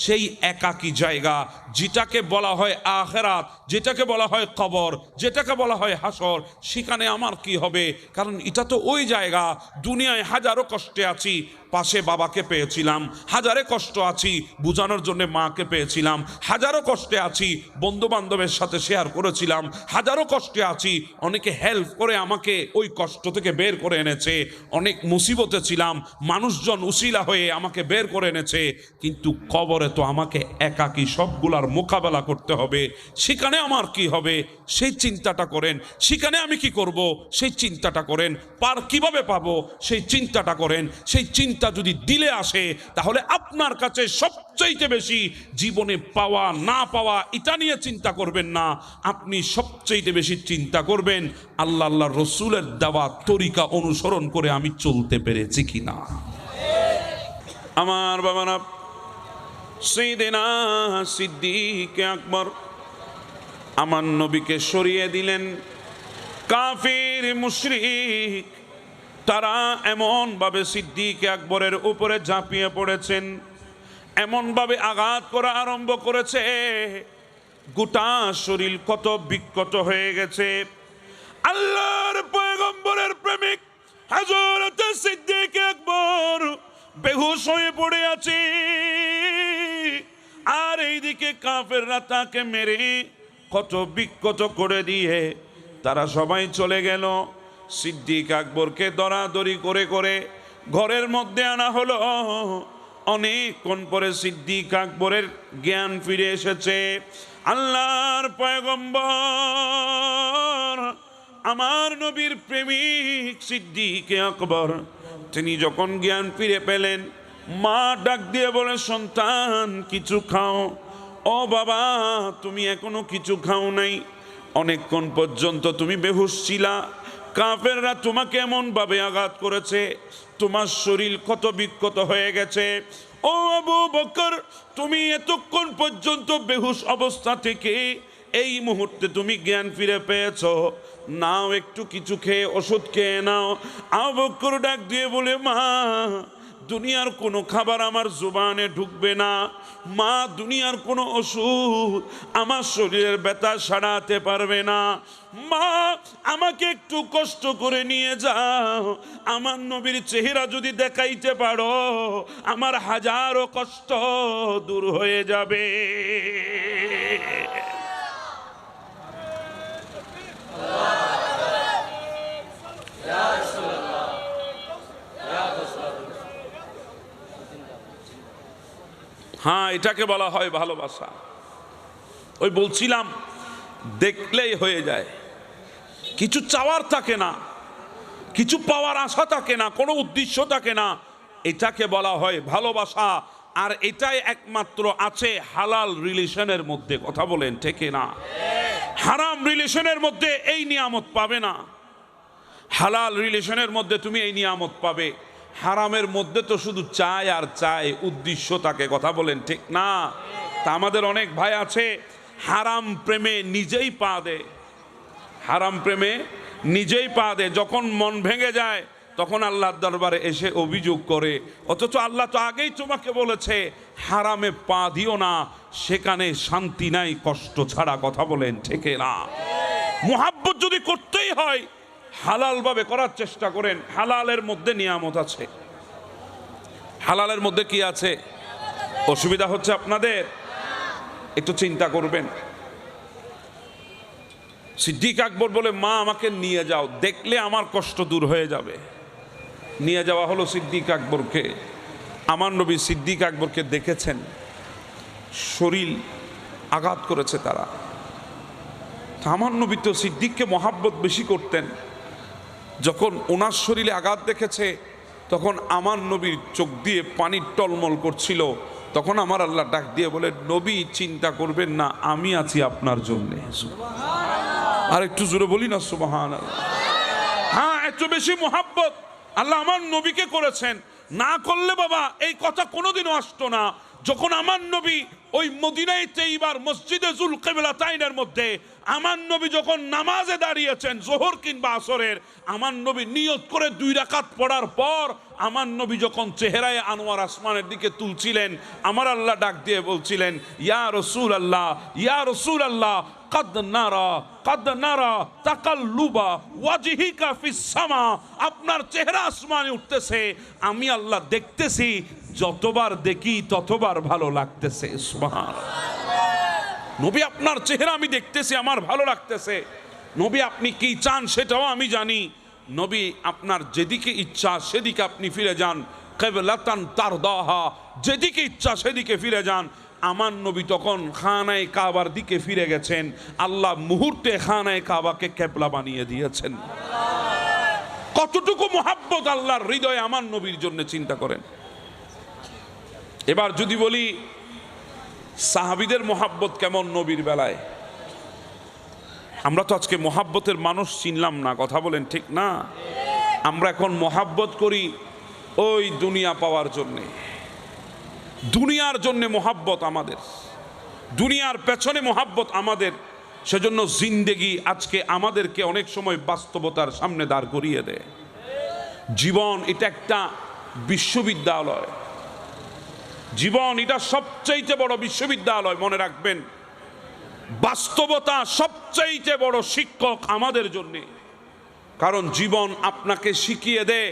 Speaker 1: সেই একাকী জায়গা, যেটাকে বলা হয় আখিরাত, যেটাকে বলা হয় কবর, যেটাকে বলা হয় হাসর, সেখানে আমার কি হবে? কারণ এটা তো ওই জায়গা। দুনিয়ায় হাজারো কষ্টে আছি, পাশে বাবাকে পেয়েছিলাম, হাজারে কষ্ট আছি বোঝানোর জন্য মাকে পেয়েছিলাম, হাজারো কষ্টে আছি বন্ধু বান্ধবের সাথে শেয়ার করেছিলাম, হাজারো কষ্টে আছি অনেকে হেল্প করে আমাকে ওই কষ্ট থেকে বের করে এনেছে, অনেক মুসিবতে ছিলাম, মানুষজন উসিলা হয়ে আমাকে বের করে এনেছে, কিন্তু কবরে তো আমাকে একাকী সবগুলার মোকাবেলা করতে হবে, সেখানে আমার কি হবে সেই চিন্তাটা করেন, সেখানে আমি কি করব সেই চিন্তাটা করেন, পার কিভাবে পাবো সেই চিন্তাটা করেন। সেই চিন্তা যদি দিলে আসে তাহলে আপনার কাছে সবচাইতে বেশি জীবনে পাওয়া না পাওয়া এটা নিয়ে চিন্তা করবেন না, আপনি সবচাইতে বেশি চিন্তা করবেন আল্লাহ আল্লাহ রসুলের দেওয়া তরিকা অনুসরণ করে আমি চলতে পেরেছি কিনা। আমার বাবারা, সাইয়েদনা সিদ্দিক আকবর আমার নবীকে সরিয়ে দিলেন। কাফির মুশরিক তারা এমনভাবে সিদ্দিক আকবরের উপরে ঝাঁপিয়ে পড়েছেন, এমনভাবে আঘাত করা আরম্ভ করেছে, গোটা শরীর কত বিকট হয়ে গেছে। আল্লাহর পয়গম্বরের প্রেমিক হযরত সিদ্দিক আকবর বেহুশ হয়ে পড়ে আছে, আর এইদিকে কাফেররা তাকে মেরে কত বিকট করে দিয়ে তারা সবাই চলে গেল। সিদ্দিক আকবরকে দরাদরি করে করে ঘরের মধ্যে আনা হলো। অনেকক্ষণ পরে সিদ্দিক আকবরের জ্ঞান ফিরে এসেছে। আল্লাহর পয়গম্বর আমার নবীর প্রেমিক সিদ্দিক আকবর তিনি যখন জ্ঞান ফিরে পেলেন, মা ডাক দিয়ে বলে, সন্তান কিছু খাও। ও বাবা, তুমি এখনো কিছু খাও নাই, অনেকক্ষণ পর্যন্ত তুমি বেহুশ ছিলা, কাফেররা তোমাকে এমন ভাবে আঘাত করেছে, তোমার শরীর কত বিকট হয়ে গেছে। ও আবু বকর, তুমি এতক্ষণ পর্যন্ত বেহুশ অবস্থা থেকে এই মুহূর্তে তুমি জ্ঞান ফিরে পেয়েছো, নাও একটু কিছু খেয়ে ওষুধ খেয়ে নাও। আবু বকর ডাক দিয়ে বলে, মা দুনিয়ার কোনো খাবার আমার জুবানে ঢুকবে না, মা দুনিয়ার কোনো ওষুধ আমার শরীরের ব্যথা সারাতে পারবে না, মা আমাকে একটু কষ্ট করে নিয়ে যাও, আমার নবীর চেহারা যদি দেখাইতে পারো আমার হাজারো কষ্ট দূর হয়ে যাবে। হ্যাঁ, এটাকে বলা হয় ভালোবাসা। ওই বলছিলাম, দেখলেই হয়ে যায়, কিছু চাওয়ার থাকে না, কিছু পাওয়ার আশা থাকে না, কোনো উদ্দেশ্য থাকে না, এটাকে বলা হয় ভালোবাসা। আর এটাই একমাত্র আছে হালাল রিলেশনের মধ্যে। কথা বলেন ঠিক না? হারাম রিলেশনের মধ্যে এই নিয়ামত পাবে না, হালাল রিলেশনের মধ্যে তুমি এই নিয়ামত পাবে। হারামের মধ্যে তো শুধু চায় আর চায়, উদ্দেশ্য থাকে। কথা বলেন ঠিক না? তা আমাদের অনেক ভাই আছে হারাম প্রেমে নিজেই পা দেয়, হারাম প্রেমে নিজেই পা দেয়, যখন মন ভেঙে যায় তখন আল্লাহর দরবারে এসে অভিযোগ করে, অথচ আল্লাহ তো আগেই তোমাকে বলেছে হারামে পা দিও না, সেখানে শান্তি নাই কষ্ট ছাড়া। কথা বলেন ঠিক না? মুহাব্বত যদি করতেই হয় হালাল ভাবে করার চেষ্টা করেন। হালালের মধ্যে নিয়ামত আছে। হালালের মধ্যে কি আছে? অসুবিধা হচ্ছে আপনাদের? একটু চিন্তা করবেন। সিদ্দিক আকবর বলে, মা আমাকে নিয়ে যাও, দেখলে আমার কষ্ট দূর হয়ে যাবে। নিয়ে যাওয়া হলো সিদ্দিক আকবরকে। আমার নবী সিদ্দিক আকবরকে দেখেছেন, শরীর আঘাত করেছে তারা। আমার নবী তো সিদ্দিককে মহাব্বত বেশি করতেন। যখন ওনার শরীরে আঘাত দেখেছে তখন আমার নবীর চোখ দিয়ে পানির টলমল করছিল। তখন আমার আল্লাহ ডাক দিয়ে বলে, নবী চিন্তা করবেন না, আমি আছি আপনার জন্য। আর একটু জোরে বলি না সুবহানাল্লাহ। হ্যাঁ, এত বেশি মুহাব্বত আল্লাহ আমার নবীকে করেছেন, না করলে বাবা এই কথা কোনোদিনও আসতো না। যখন আমার নবী ওই মদিনায় তেইবার মসজিদে জুল কিবলাতাইনের মধ্যে আমার নবী যখন নামাজে দাঁড়িয়েছেন জোহর কিংবা আসরের, আমার নবী নিয়ত করে 2 রাকাত পড়ার পর আমার নবী যখন চেহারায় আনোয়ার আসমানের দিকে তুলছিলেন, আমার আল্লাহ ডাক দিয়ে বলছিলেন, ইয়া রাসূলুল্লাহ, ইয়া রাসূলুল্লাহ, কাদ নারা তাকাল্লুবা ওয়াজহিকা ফিস সামা, আপনার চেহারা আসমানে উঠতেছে, আমি আল্লাহ দেখতেছি, যতবার দেখি ততবার ভালো লাগতেছে। সুবহানাল্লাহ। নবী আপনার চেহারা আমি দেখতেছি, আমার ভালো লাগতেছে। নবী আপনি কি চান সেটাও আমি জানি। নবী আপনার যেদিকে ইচ্ছা সেদিকে আপনি ফিরে যান, কিবলাতান তারদাহা, যেদিকে ইচ্ছা সেদিকে ফিরে যান। আমার নবী তখন খানায়ে কাবার দিকে ফিরে গেছেন, আল্লাহ মুহূর্তে খানায়ে কাবাকে কিবলা বানিয়ে দিয়েছেন। কতটুকু মোহাব্বত আল্লাহর হৃদয়ে আমার নবীর জন্য, চিন্তা করেন। এবার যদি বলি সাহাবীদের মোহাব্বত কেমন নবীর বেলায়, আমরা তো আজকে মোহাব্বতের মানুষ চিনলাম না, কথা বলেন ঠিক না? আমরা এখন মোহাব্বত করি ওই দুনিয়া পাওয়ার জন্যে, দুনিয়ার জন্যে মোহাব্বত আমাদের, দুনিয়ার পেছনে মোহাব্বত আমাদের। সেজন্য জিন্দেগি আজকে আমাদেরকে অনেক সময় বাস্তবতার সামনে দাঁড় করিয়ে দেয়। জীবন এটা একটা বিশ্ববিদ্যালয়, জীবন এটা সবচাইতে বড় বিশ্ববিদ্যালয়, মনে রাখবেন। বাস্তবতা সবচাইতে বড় শিক্ষক আমাদের জন্যে, কারণ জীবন আপনাকে শিখিয়ে দেয়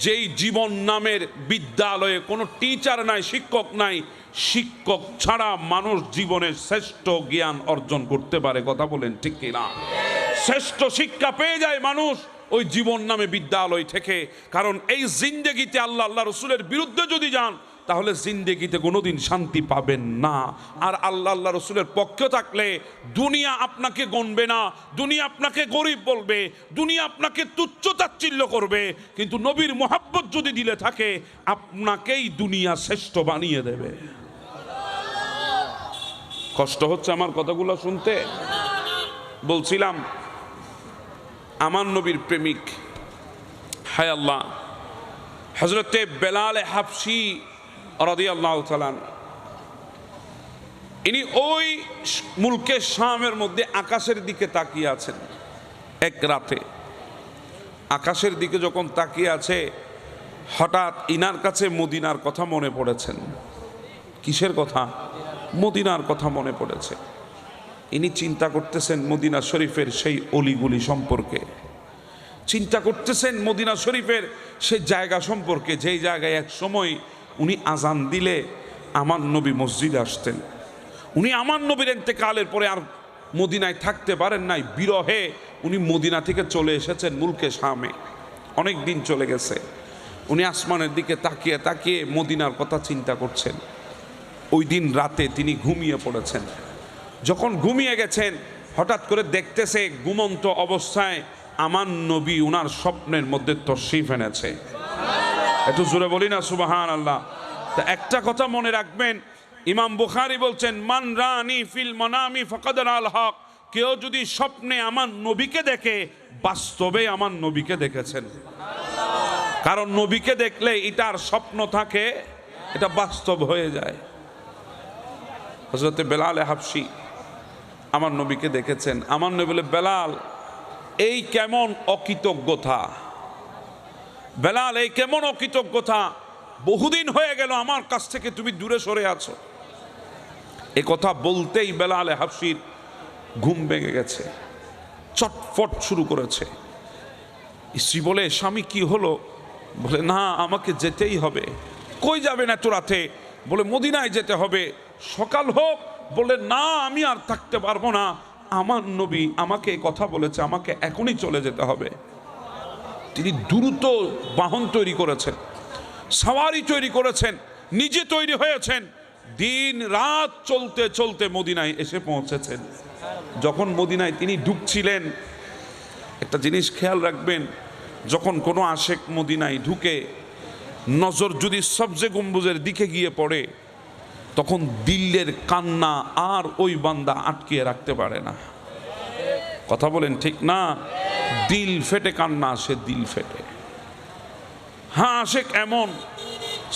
Speaker 1: যেই জীবন নামের বিদ্যালয়ে কোনো টিচার নাই, শিক্ষক নাই। শিক্ষক ছাড়া মানুষ জীবনের শ্রেষ্ঠ জ্ঞান অর্জন করতে পারে, কথা বলেন ঠিক কিনা? শ্রেষ্ঠ শিক্ষা পেয়ে যায় মানুষ ওই জীবন নামে বিদ্যালয় থেকে। কারণ এই জিন্দেগিতে আল্লাহ রসুলের বিরুদ্ধে যদি যান তাহলে জিন্দেগিতে কোনোদিন শান্তি পাবেন না। আর আল্লাহ রসুলের পক্ষে থাকলে দুনিয়া আপনাকে গণবে না, দুনিয়া আপনাকে গরিব বলবে, দুনিয়া আপনাকে তুচ্ছ তাচ্ছিল্য করবে, কিন্তু নবীর মোহাব্বত যদি দিলে থাকে আপনাকেই দুনিয়া শ্রেষ্ঠ বানিয়ে দেবে। কষ্ট হচ্ছে আমার কথাগুলো শুনতে? বলছিলাম আমার নবীর প্রেমিক, হায় আল্লাহ, হযরতে বেলাল হাবশী রাদিয়াল্লাহু তাআলা, ইনি ওই মুলকে শামের মধ্যে আকাশের দিকে তাকিয়ে আছেন। এক রাতে আকাশের দিকে যখন তাকিয়ে আছে, হঠাৎ ইনার কাছে মদিনার কথা মনে পড়েছেন। কিসের কথা? মদিনার কথা মনে পড়েছে। ইনি চিন্তা করতেছেন মদিনা শরীফের সেই অলিগুলি সম্পর্কে, চিন্তা করতেছেন মদিনা শরীফের সেই জায়গা সম্পর্কে, যেই জায়গায় এক সময় উনি আজান দিলে আমার নবী মসজিদে আসতেন। উনি আমার নবীর ইন্তেকালের পরে আর মদিনায় থাকতে পারেন নাই, বিরহে উনি মদিনা থেকে চলে এসেছেন মুলকে শামে। অনেক দিন চলে গেছে, উনি আসমানের দিকে তাকিয়ে তাকিয়ে মদিনার কথা চিন্তা করছেন। ওই দিন রাতে তিনি ঘুমিয়ে পড়েছেন। যখন ঘুমিয়ে গেছেন, হঠাৎ করে দেখতেছে ঘুমন্ত অবস্থায় আমার নবী উনার স্বপ্নের মধ্যে তশরিফ এনেছে। একটু জোরে বলি না সুবহানাল্লাহ। তা একটা কথা মনে রাখবেন, ইমাম বুখারী বলছেন, মান রানি ফিল মানামি ফাকাদ রাল হক। কেউ যদি স্বপ্নে আমার নবীকে দেখে, বাস্তবে আমার নবীকে দেখেছেন। কারণ নবীকে দেখলে এটার স্বপ্ন থাকে, এটা বাস্তব হয়ে যায়। হযরতে বেলাল হাবশী আমার নবীকে দেখেছেন। আমার নবী বলে, বেলাল এই কেমন অকৃতজ্ঞতা, বেলাল এই কেমন অকৃতজ্ঞতা, বহুদিন হয়ে গেল আমার কাছ থেকে তুমি দূরে সরে আছো। এ কথা বলতেই বেলাল হাবশীর ঘুম ভেঙে গেছে, চটফট শুরু করেছে। স্ত্রী বলে, স্বামী কি হলো? বলে, না আমাকে যেতেই হবে। কই যাবেন এত রাতে? বলে, মদিনায় যেতে হবে, সকাল হোক। বলে, না আমি আর থাকতে পারবো না, আমার নবী আমাকে কথা বলেছে, আমাকে এখনই চলে যেতে হবে। তিনি দ্রুত বাহন তৈরি করেছেন, সওয়ারি তৈরি করেছেন, নিজে তৈরি হয়েছেন। দিন রাত চলতে চলতে মদিনায় এসে পৌঁছেছেন। যখন মদিনায় তিনি ঢুকছিলেন, একটা জিনিস খেয়াল রাখবেন, যখন কোনো আশেক মদিনায় ঢুকে নজর যদি সবজে গম্বুজের দিকে গিয়ে পড়ে, তখন দিলের কান্না আর ওই বান্দা আটকিয়ে রাখতে পারে না। কথা বলেন ঠিক না? দিল ফেটে কান্না আসে, দিল ফেটে। হ্যাঁ, আশেক এমন,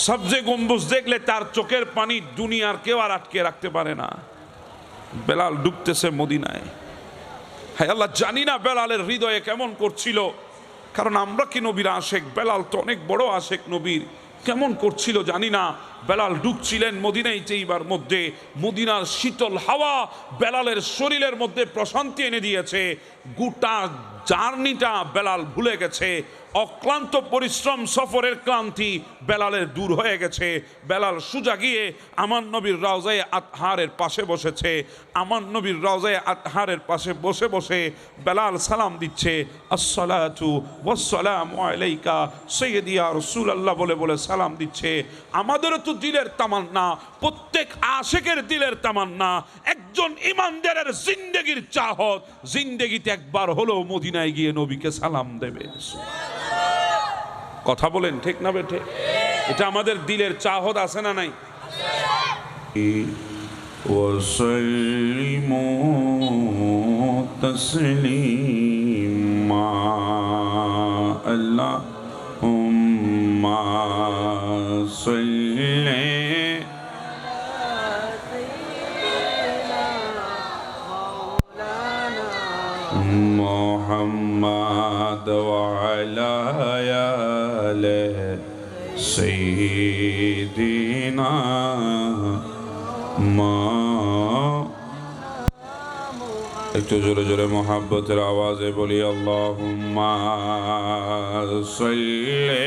Speaker 1: সবজে গম্বুজ দেখলে তার চোখের পানি দুনিয়ার কেউ আর আটকে রাখতে পারে না। বেলাল ডুবতেছে মদিনায়। হায় আল্লাহ, জানি না বেলালের হৃদয়ে কেমন করছিল, কারণ আমরা কি নবীর আশেক, বেলাল তো অনেক বড় আশেক নবীর, কেমন করছিল জানি না। বেলাল ঢুকছিলেন মদিনায় এইবার মধ্যে, মদিনার শীতল হাওয়া বেলালের শরীরের মধ্যে প্রশান্তি এনে দিয়েছে। গোটা জার্নিটা বেলাল ভুলে গেছে, অক্লান্ত পরিশ্রম, সফরের ক্লান্তি বেলালের দূর হয়ে গেছে। বেলাল সোজা গিয়ে আমার নবীর রওজায়ে আতহারের পাশে বসেছে। আমার নবীর রওজায়ে আতহারের পাশে বসে বসে বেলাল সালাম দিচ্ছে, আসসালাতু ওয়াসসালামু আলাইকা সাইয়্যিদি ইয়া রাসূলুল্লাহ বলে বলে সালাম দিচ্ছে। আমাদেরও তো দিলের তামান্না, প্রত্যেক আশিকের দিলের তামান্না, একজন ইমানদারের জিন্দেগির চাহত, জিন্দেগিতে একবার হলেও মদিনায় গিয়ে নবীকে সালাম দেবে। কথা বলেন ঠিক না বেঠে? এটা আমাদের দিলের চাহত আছে না নাই? ওয়াসাল্লিমু তাসলিমা আল্লাহুম্মা সাল্লি মুহাম্মাদ ওয়া আলা আলি সাইয়্যিদিনা একটু জোরে জোরে মোহাব্বতের আওয়াজে বলি, আল্লাহুম্মা সাল্লি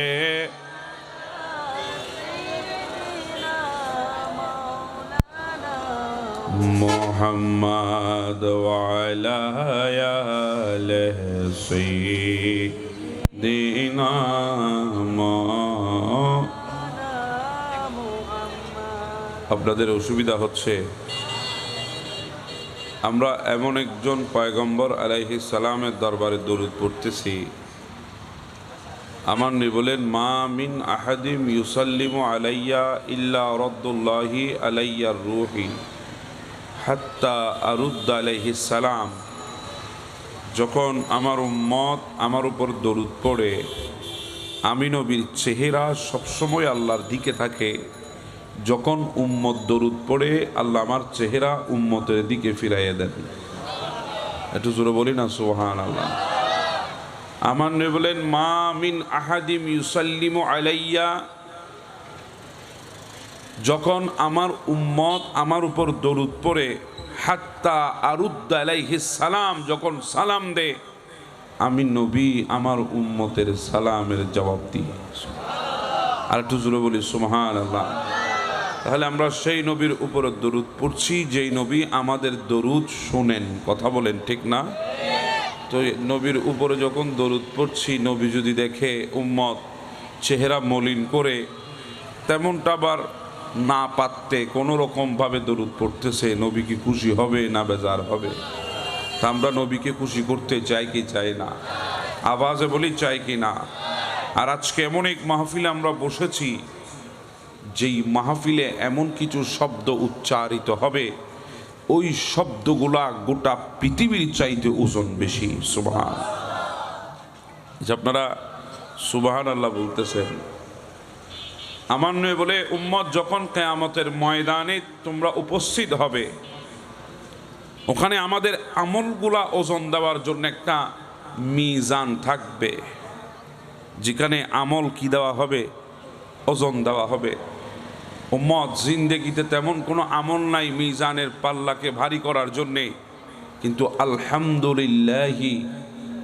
Speaker 1: মুহাম্মাদ ওয়া আলা আলি সাইয়্যিদিনা। আপনাদের অসুবিধা হচ্ছে, আমরা এমন একজন পয়গম্বর আলাইহিস সালামের দরবারে দরুদ পড়তেছি, আমার নবী বলেন, মা মিন আহাদিম ইউসাল্লিমু আলাইয়া ইল্লা রাদ্দুল্লাহি আলাইয়ার রূহি হাত্তা আরুদ্দ আলাইহিস সালাম। যখন আমার উম্মত আমার উপর দরুদ পড়ে, আমি নবীর চেহারা সবসময় আল্লাহর দিকে থাকে। যখন উম্মত দরুদ পড়ে, আল্লাহ আমার চেহারা উম্মতের দিকে ফিরাইয়া দেন। একটু জোরে বলি না সুবহানাল্লাহ। আমার নবী বলেন, মা মিন আহাদিম ইউসাল্লিমু আলাইয়া, যখন আমার উম্মত আমার উপর দরুদ পড়ে, হাত্তা আরুদ্দা আলাইহিস সালাম, যখন সালাম দে, আমি নবী আমার উম্মতের সালামের জবাব দিই। আর একটু জোরে বলি সুবহানাল্লাহ। তাহলে আমরা সেই নবীর উপরে দরুদ পড়ছি যেই নবী আমাদের দরুদ শোনেন। কথা বলেন ঠিক না? তো নবীর উপরে যখন দরুদ পড়ছি, নবী যদি দেখে উম্মত চেহারা মলিন করে, তেমনটা আবার না পারতে কোনো রকমভাবে দরুদ পড়তেছে, নবী কি খুশি হবে না বেজার হবে? তা আমরা নবীকে খুশি করতে চাই কি চাই না? আওয়াজে বলি চাই কি না? আর আজকে এমন এক মাহফিলে আমরা বসেছি, যেই মাহফিলে এমন কিছু শব্দ উচ্চারিত হবে, ওই শব্দগুলা গোটা পৃথিবীর চাইতে ওজন বেশি। সুবহান। যে আপনারা সুবহানাল্লাহ বলতেছেন, আমার নবী বলে, উম্মত যখন কিয়ামতের ময়দানে তোমরা উপস্থিত হবে, ওখানে আমাদের আমলগুলা ওজন দেওয়ার জন্য একটা মিজান থাকবে, যেখানে আমল কি দেওয়া হবে? ওজন দেওয়া হবে। উম্মত জিন্দেগিতে তেমন কোনো আমল নাই মিজানের পাল্লাকে ভারী করার জন্যে, কিন্তু আলহামদুলিল্লাহি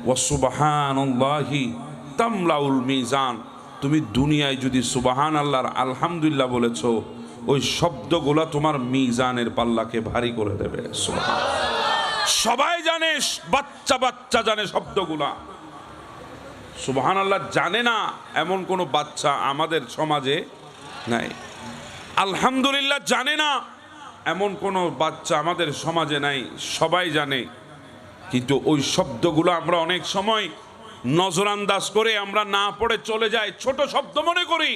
Speaker 1: ওয়া সুবহানাল্লাহি তামলাউল মিজান। তুমি দুনিয়ায় যদি সুবহান আল্লাহর আলহামদুলিল্লাহ বলেছ, ওই শব্দগুলা তোমার মিজানের পাল্লাকে ভারী করে দেবে। সুবহান। সবাই জানে, বাচ্চা বাচ্চা জানে শব্দগুলা। সুবহান আল্লাহ জানে না এমন কোনো বাচ্চা আমাদের সমাজে নাই। আলহামদুলিল্লাহ জানে না এমন কোনো বাচ্চা আমাদের সমাজে নাই, সবাই জানে। কিন্তু ওই শব্দগুলো আমরা অনেক সময় নজরান্দাজ করে আমরা না পড়ে চলে যাই, ছোট শব্দ মনে করি,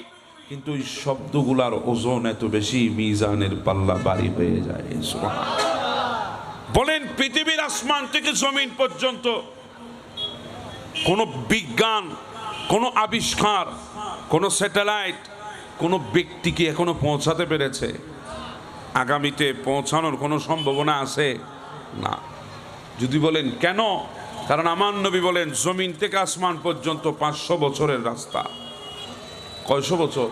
Speaker 1: কিন্তু ওই শব্দগুলার ওজন এত বেশি, মিজানের পাল্লা ভারী হয়ে যায়। সুবহানাল্লাহ। বলেন, পৃথিবীর আসমান থেকে জমিন পর্যন্ত কোন বিজ্ঞান, কোন আবিষ্কার, কোন স্যাটেলাইট, কোন ব্যক্তিকে এখনো পৌঁছাতে পেরেছে? আগামীতে পৌঁছানোর কোনো সম্ভাবনা আছে না। যদি বলেন কেন? কারণ আমার নবী বলেন, জমিন থেকে আসমান পর্যন্ত 500 বছরের রাস্তা। কয়শো বছর?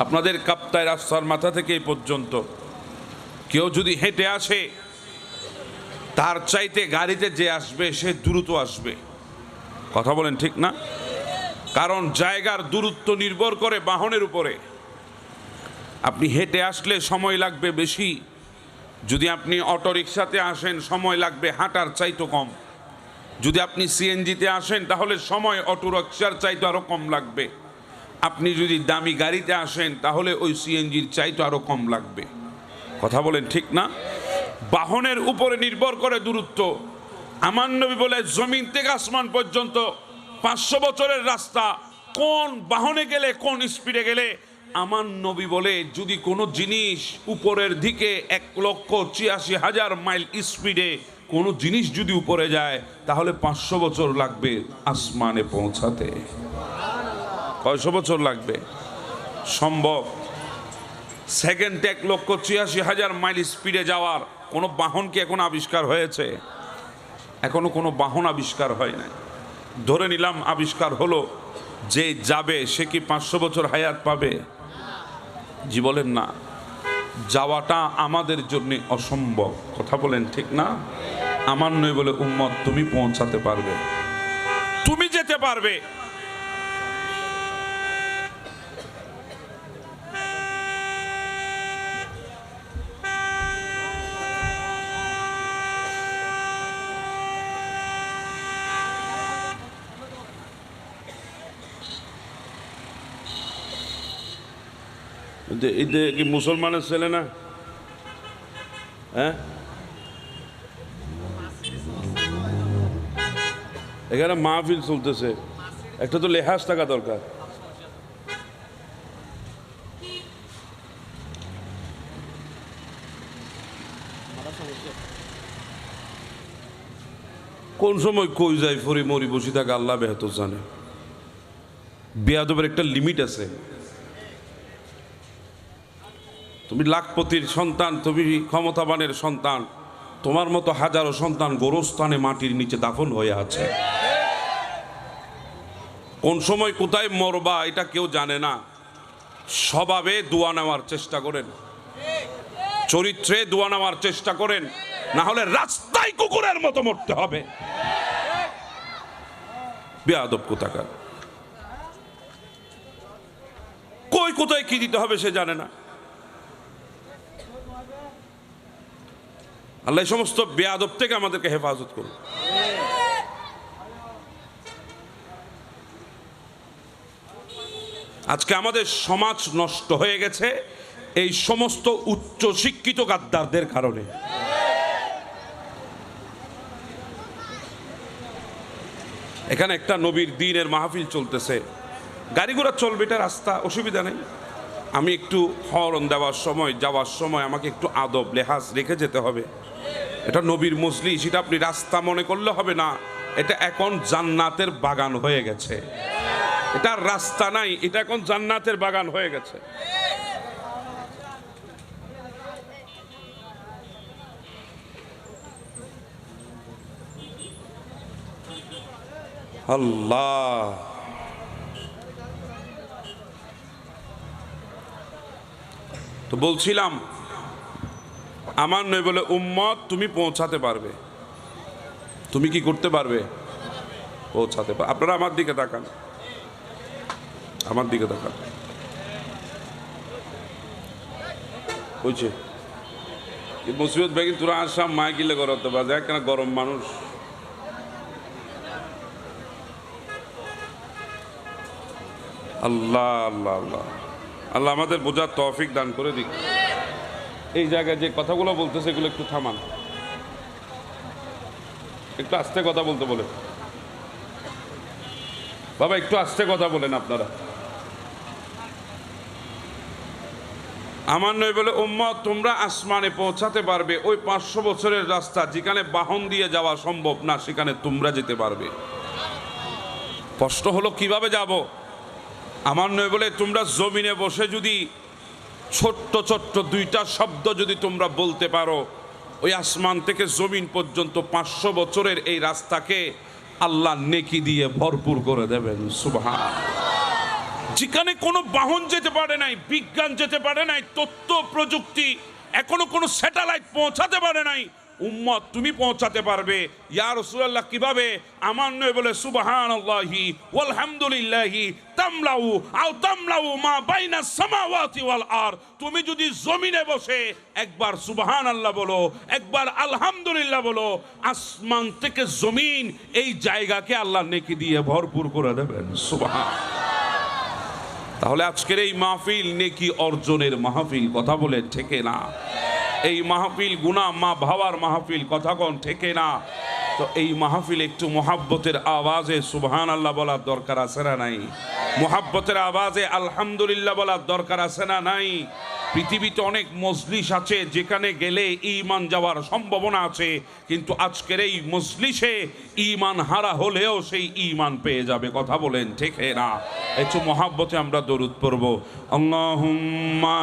Speaker 1: আপনাদের কাপ্তাই রাস্তার মাথা থেকে এই পর্যন্ত কেউ যদি হেঁটে আসে, তার চাইতে গাড়িতে যে আসবে সে দ্রুত আসবে। কথা বলেন ঠিক না? কারণ জায়গার দূরত্ব নির্ভর করে বাহনের উপরে। আপনি হেঁটে আসলে সময় লাগবে বেশি, যদি আপনি অটোরিকশাতে আসেন সময় লাগবে হাঁটার চাইতে কম। যদি আপনি সিএনজিতে আসেন তাহলে সময় অটোরিকশার চাইতে আরও কম লাগবে। আপনি যদি দামি গাড়িতে আসেন তাহলে ওই সিএনজির চাইতে আরও কম লাগবে। কথা বলেন ঠিক না? বাহনের উপরে নির্ভর করে দূরত্ব। আমার নবী বলে জমিন থেকে আসমান পর্যন্ত 500 বছরের রাস্তা কোন বাহনে গেলে, কোন স্পিডে গেলে। আমার নবী বলে যদি কোনো জিনিস উপরের দিকে 1,86,000 মাইল স্পিডে কোনো জিনিস যদি উপরে যায় তাহলে 500 বছর লাগবে আসমানে পৌঁছাতে। কয়শো বছর লাগবে? সম্ভব? সেকেন্ডে 1,86,000 মাইল স্পিডে যাওয়ার কোনো বাহন কি এখন আবিষ্কার হয়েছে? এখনো কোনো বাহন আবিষ্কার হয় নাই। ধরে নিলাম আবিষ্কার হলো, যে যাবে সে কি 500 বছর হায়াত পাবে? জি বলেন না। যাওয়াটা আমাদের জন্য অসম্ভব। কথা বলেন ঠিক না? আমার নয় বলে উম্মত তুমি পৌঁছাতে পারবে, তুমি যেতে পারবে। এটা কি মুসলমানের ছেলে না? হ্যাঁ, এখানে মাহফিল চলতেছে, একটা তো লেহাজ থাকা দরকার। কোন সময় কই যাই ফরি মরি বসে থাকা আল্লাহ বেহতর জানে। বেয়াদবের একটা লিমিট আছে। তুমি লাখপতির সন্তান, তুমি ক্ষমতাবানের সন্তান, তোমার মতো হাজারো সন্তান গোরস্থানে মাটির নিচে দাফন হয়ে আছে। কোন সময় কোথায় মরবা এটা কেউ জানে না। স্বভাবে দোয়া নেওয়ার চেষ্টা করেন, চরিত্রে দোয়া নেওয়ার চেষ্টা করেন, না হলে রাস্তায় কুকুরের মতো মরতে হবে। বেয়াদব কোথাকার, কই কোথায় কি দিতে হবে সে জানে না। আল্লাহ সমস্ত বেয়াদব থেকে আমাদেরকে হেফাজত করুন। আজকে আমাদের সমাজ নষ্ট হয়ে গেছে এই সমস্ত উচ্চ শিক্ষিত গাদ্দারদের কারণে। এখানে একটা নবীর দ্বীনের মাহফিল চলতেছে, গাড়ি ঘোড়া চলবে, এটা রাস্তা, অসুবিধা নেই। আমি একটু হরন দেওয়ার সময়, যাওয়ার সময় আমাকে একটু আদব লেহাজ রেখে যেতে হবে। এটা নবীর মজলিস, সেটা আপনি রাস্তা মনে করলে হবে না। এটা এখন জান্নাতের বাগান হয়ে গেছে। এটা রাস্তা নাই, এটা এখন জান্নাতের বাগান হয়ে গেছে। আল্লাহ, তো বলছিলাম আমার নয় বলে উম্মত তুমি পৌঁছাতে পারবে। তুমি কি করতে পারবে? পৌঁছাতে পারবে। আপনারা আমার দিকে তাকান, আমার দিকে তাকান। বুঝছে মুসিবত বেগিন তোরা আসাম মায় গিলে করতে পারবে, কেন গরম মানুষ। আল্লাহ আল্লাহ আল্লাহ আল্লাহ আমাদের বোঝার তৌফিক দান করে দিক। এই জায়গায় যে কথাগুলো বলতেছে এগুলো একটু থামান, একটু আস্তে কথা বলতে বলে বাবা, একটু আস্তে কথা বলেন আপনারা। আমার নয় বলে উম্মত তোমরা আসমানে পৌঁছাতে পারবে। ওই 500 বছরের রাস্তা যেখানে বাহন দিয়ে যাওয়া সম্ভব না সেখানে তোমরা যেতে পারবে। প্রশ্ন হলো কিভাবে যাব? আমার নয় বলে তোমরা জমিনে বসে যদি ছোট্ট ছোট্ট 2টা শব্দ যদি তোমরা বলতে পারো, ওই আসমান থেকে জমিন পর্যন্ত 500 বছরের এই রাস্তাকে আল্লাহ নেকি দিয়ে ভরপুর করে দেবেন। সুবহান। যেখানে কোনো বাহন যেতে পারে নাই, বিজ্ঞান যেতে পারে নাই, তথ্য প্রযুক্তি এখনো কোনো স্যাটেলাইট পৌঁছাতে পারে নাই, উম্মত তুমি পৌঁছাতে পারবে। ইয়া রাসূলুল্লাহ কিভাবে? আমার নবী বলে সুবহানাল্লাহি ওয়ালহামদুলিল্লাহি তামলাউ আও তামলাউ মা বাইনাস সামাওয়াতি ওয়াল আরদ। তুমি যদি জমিনে বসে একবার সুবহানাল্লাহ বলো, একবার আলহামদুলিল্লাহ বলো, আসমান থেকে জমিন এই জায়গাকে আল্লাহ নেকি দিয়ে ভরপুর করে দেবেন। সুবহান। তাহলে আজকের এই মাহফিল নেকি অর্জনের মাহফিল, কথা বলে ঠেকে না। এই মাহফিল গুনাহ মা ভাবার মাহফিল, কথা কোন ঠেকে না। তো এই মাহফিল একটু মোহাব্বতের আওয়াজে সুবহানাল্লাহ বলার দরকার আছে না নাই? মোহাব্বতের আওয়াজে আলহামদুলিল্লাহ বলার দরকার আছে না নাই? পৃথিবীতে অনেক মজলিস আছে যেখানে গেলে ঈমান যাওয়ার সম্ভাবনা আছে, কিন্তু আজকের এই মজলিসে ঈমান হারা হলেও সেই ঈমান পেয়ে যাবে, কথা বলেন ঠিক না? একটু মোহাব্বতে আমরা দরুদ পড়ব। আল্লাহুম্মা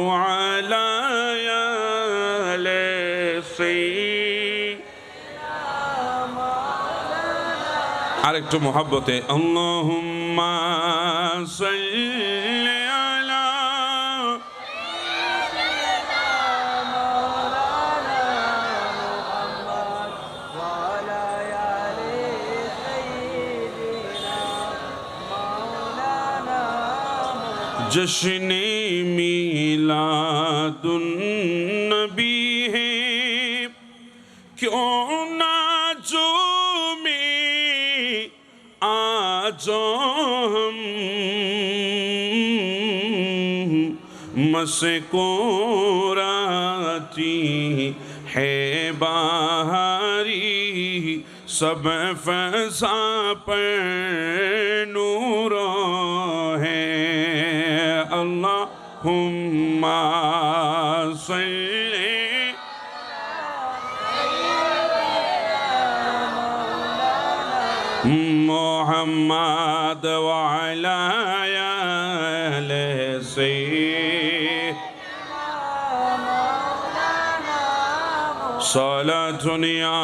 Speaker 1: وعلى آل আরেকটু মোহাব্বতে আল্লাহুম্মা সাল্লি আলা जश्न-ए मीलादुन्नबी है क्यों ना झूमे आज हम, मस्कुराती है बाहरी सब फज़ा पर नूर है। अल्लाहुम्मा सल्ली मुहम्मद व अला आले सलातुन या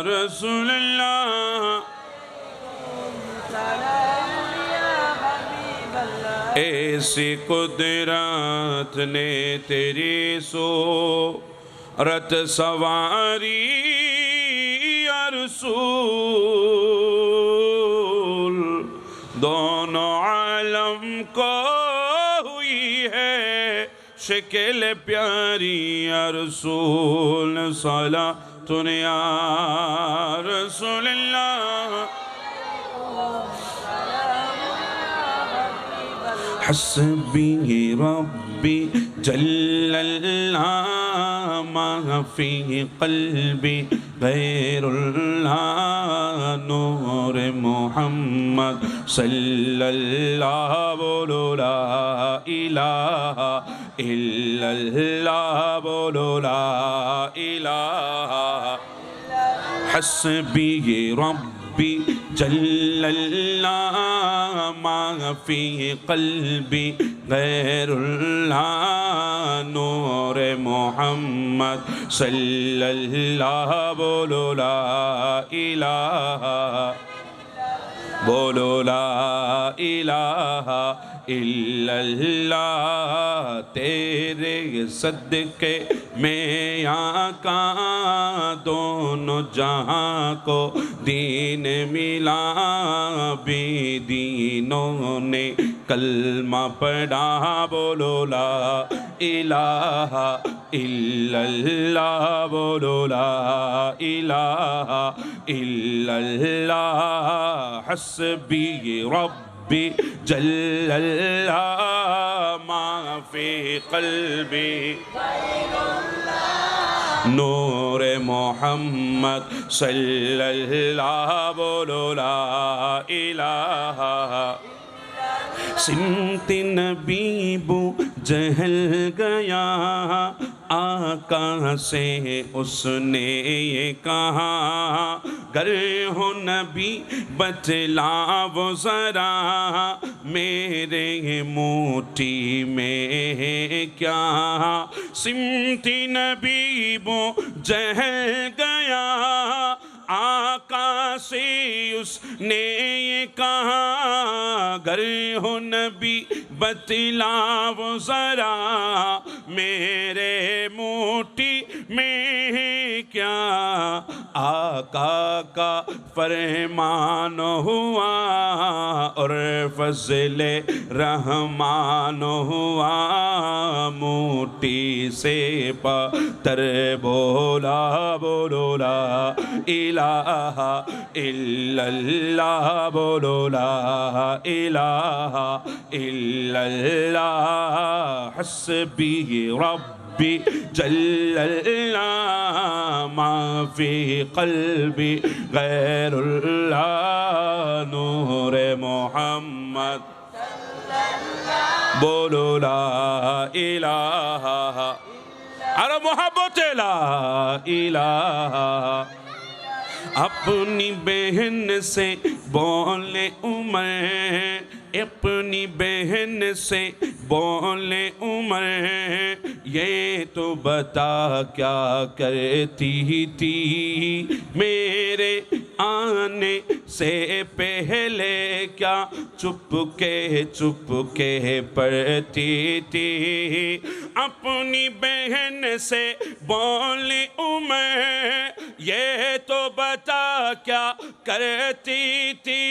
Speaker 1: रसूलल्लाह। ऐसी कुदरत ने तेरी सूरत सवारी या रसूल, दोनों आलम को हुई है शक्ल प्यारी या रसूल। सलातुन या रसूलल्लाह। हस्बी रब्बी जल्लल्लाह मा फी क़ल्बी गैरुल्लाह, नूर मुहम्मद सल्लल्लाहु बोलो ला इलाहा इल्लल्लाह, बोलो ला इलाहा। हस्बी रब्बी जल्लल्लाह मा फी क़ल्बी गैरुल्लाह, नूर मुहम्मद सल्लल्लाहु बोलो ला इलाहा, बोलो ला इलाहा इल्लल्लाह। तेरे सदके में आका दोनों जहां को दीन मिला, बेदीनों ने कलमा पढ़ा, बोलो ला इलाहा इल्लल्लाह, बोलो ला इलाहा इल्लल्लाह। हस्बी रब्बी जल्लल्लाह मा फी क़ल्बी नूर मुहम्मद सल्लल्लाहु बोलो ला इलाहा। सिमत नबी बू जहल गया आका से उसने ये कहा, गर हो नबी बतलाओ ज़रा मेरे मुट्ठी में है क्या। सिमत नबी बू जहल गया आका سے اس نے یہ کہا گر ہو نبی بتلاؤ ذرا میرے موٹی میں کیا آقا کا فرمان ہوا اور فضل رحمان ہوا موٹی سے پتھر بولا بولو لا الہ الا اللہ بولو لا الہ الا اللہ حسبی ربی جل اللہ ما فی قلبی غیر اللہ نور محمد بولو لا الہ ارے محبت لا الہ اپنی بہن سے بولے عمر اپنی بہن سے بولے عمر یہ تو بتا کیا کرتی تھی میرے آنے سے پہلے کیا چپ کے پڑھتی تھی اپنی بہن سے بولے عمر یہ تو بتا کیا کرتی تھی